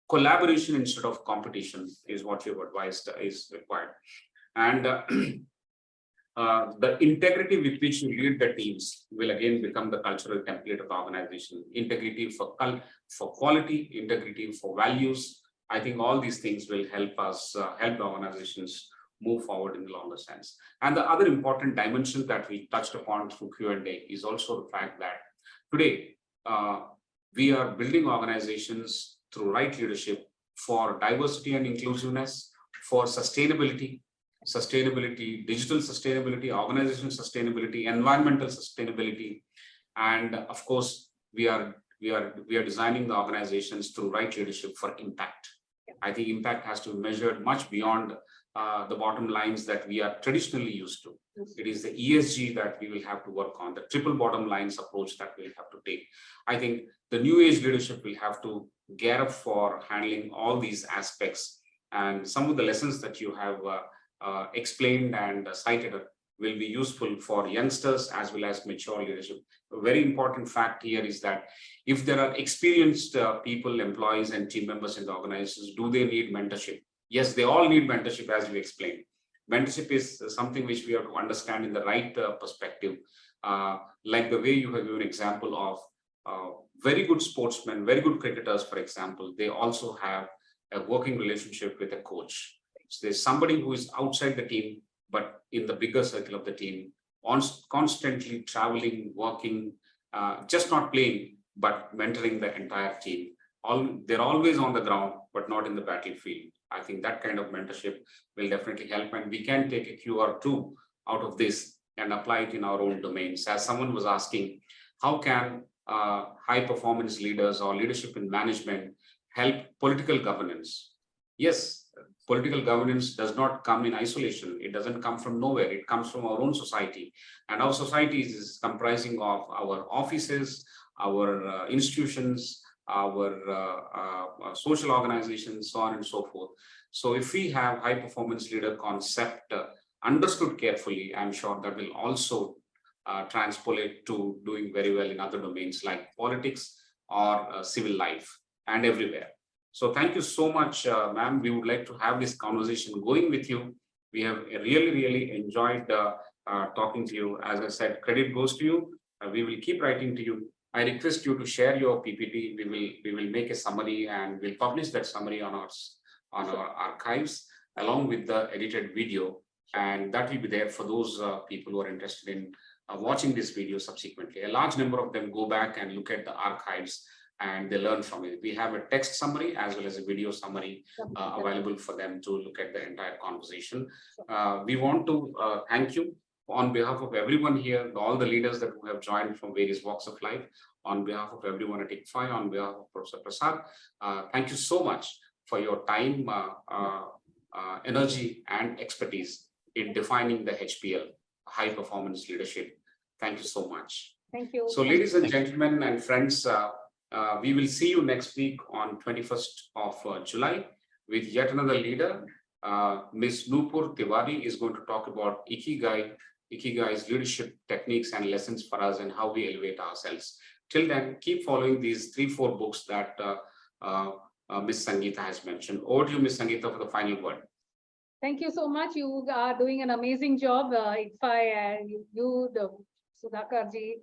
collaboration instead of competition is what you've advised is required. And the integrity with which you lead the teams will again become the cultural template of the organization. Integrity for quality, integrity for values. I think all these things will help us, help the organizations move forward in the longer sense. And the other important dimension that we touched upon through Q&A is also the fact that today we are building organizations through right leadership for diversity and inclusiveness, for sustainability, digital sustainability, organizational sustainability, environmental sustainability, and of course, we are designing the organizations through right leadership for impact. I think impact has to be measured much beyond the bottom lines that we are traditionally used to. It is the ESG that we will have to work on, the triple bottom lines approach that we'll have to take. I think the new age leadership will have to gear up for handling all these aspects, and some of the lessons that you have explained and cited will be useful for youngsters as well as mature leadership. A very important fact here is that if there are experienced people, employees and team members in the organizations, do they need mentorship? Yes, they all need mentorship, as you explained. Mentorship is something which we have to understand in the right perspective, like the way you have given an example of very good sportsmen, very good cricketers, for example, they also have a working relationship with a coach. So there's somebody who is outside the team, but in the bigger circle of the team, constantly traveling, working, just not playing, but mentoring the entire team. They're always on the ground, but not in the battlefield. I think that kind of mentorship will definitely help, and we can take a Q or two out of this and apply it in our own domains. As someone was asking, how can high performance leaders or leadership in management help political governance? Yes, political governance does not come in isolation. It doesn't come from nowhere. It comes from our own society. And our society is comprising of our offices, our institutions, our social organizations, so on and so forth. So if we have high performance leader concept understood carefully, I'm sure that will also transpolate to doing very well in other domains like politics or civil life and everywhere. So thank you so much, ma'am. We would like to have this conversation going with you. We have really enjoyed talking to you. As I said, credit goes to you. We will keep writing to you. I request you to share your PPT. We will make a summary and we'll publish that summary on our archives along with the edited video, and that will be there for those people who are interested in watching this video subsequently. A large number of them go back and look at the archives and they learn from it. We have a text summary as well as a video summary available for them to look at the entire conversation. We want to thank you on behalf of everyone here, all the leaders that have joined from various walks of life, on behalf of everyone at ICFAI, on behalf of Professor Prasad. Thank you so much for your time, energy and expertise in defining the HPL, high performance leadership. Thank you so much. Thank you. So ladies and gentlemen and friends, we will see you next week on 21st of July with yet another leader. Ms. Nupur Tiwari is going to talk about Ikigai's leadership techniques and lessons for us and how we elevate ourselves. Till then, keep following these 3-4 books that Ms. Sangeeta has mentioned. Over to you, Ms. Sangeeta, for the final word. Thank you so much. You are doing an amazing job. ICFAI and you, the Sudhakar ji,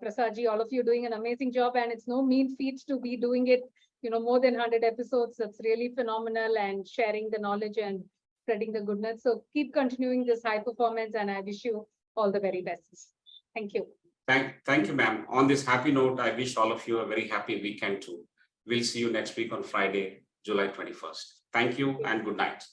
Prasad ji, all of you doing an amazing job, and it's no mean feat to be doing it, more than 100 episodes. That's really phenomenal, and sharing the knowledge and spreading the goodness. So keep continuing this high performance, and I wish you all the very best. Thank you. Thank you, ma'am. On this happy note, I wish all of you a very happy weekend too. We'll see you next week on Friday, July 21st. Thank you and good night.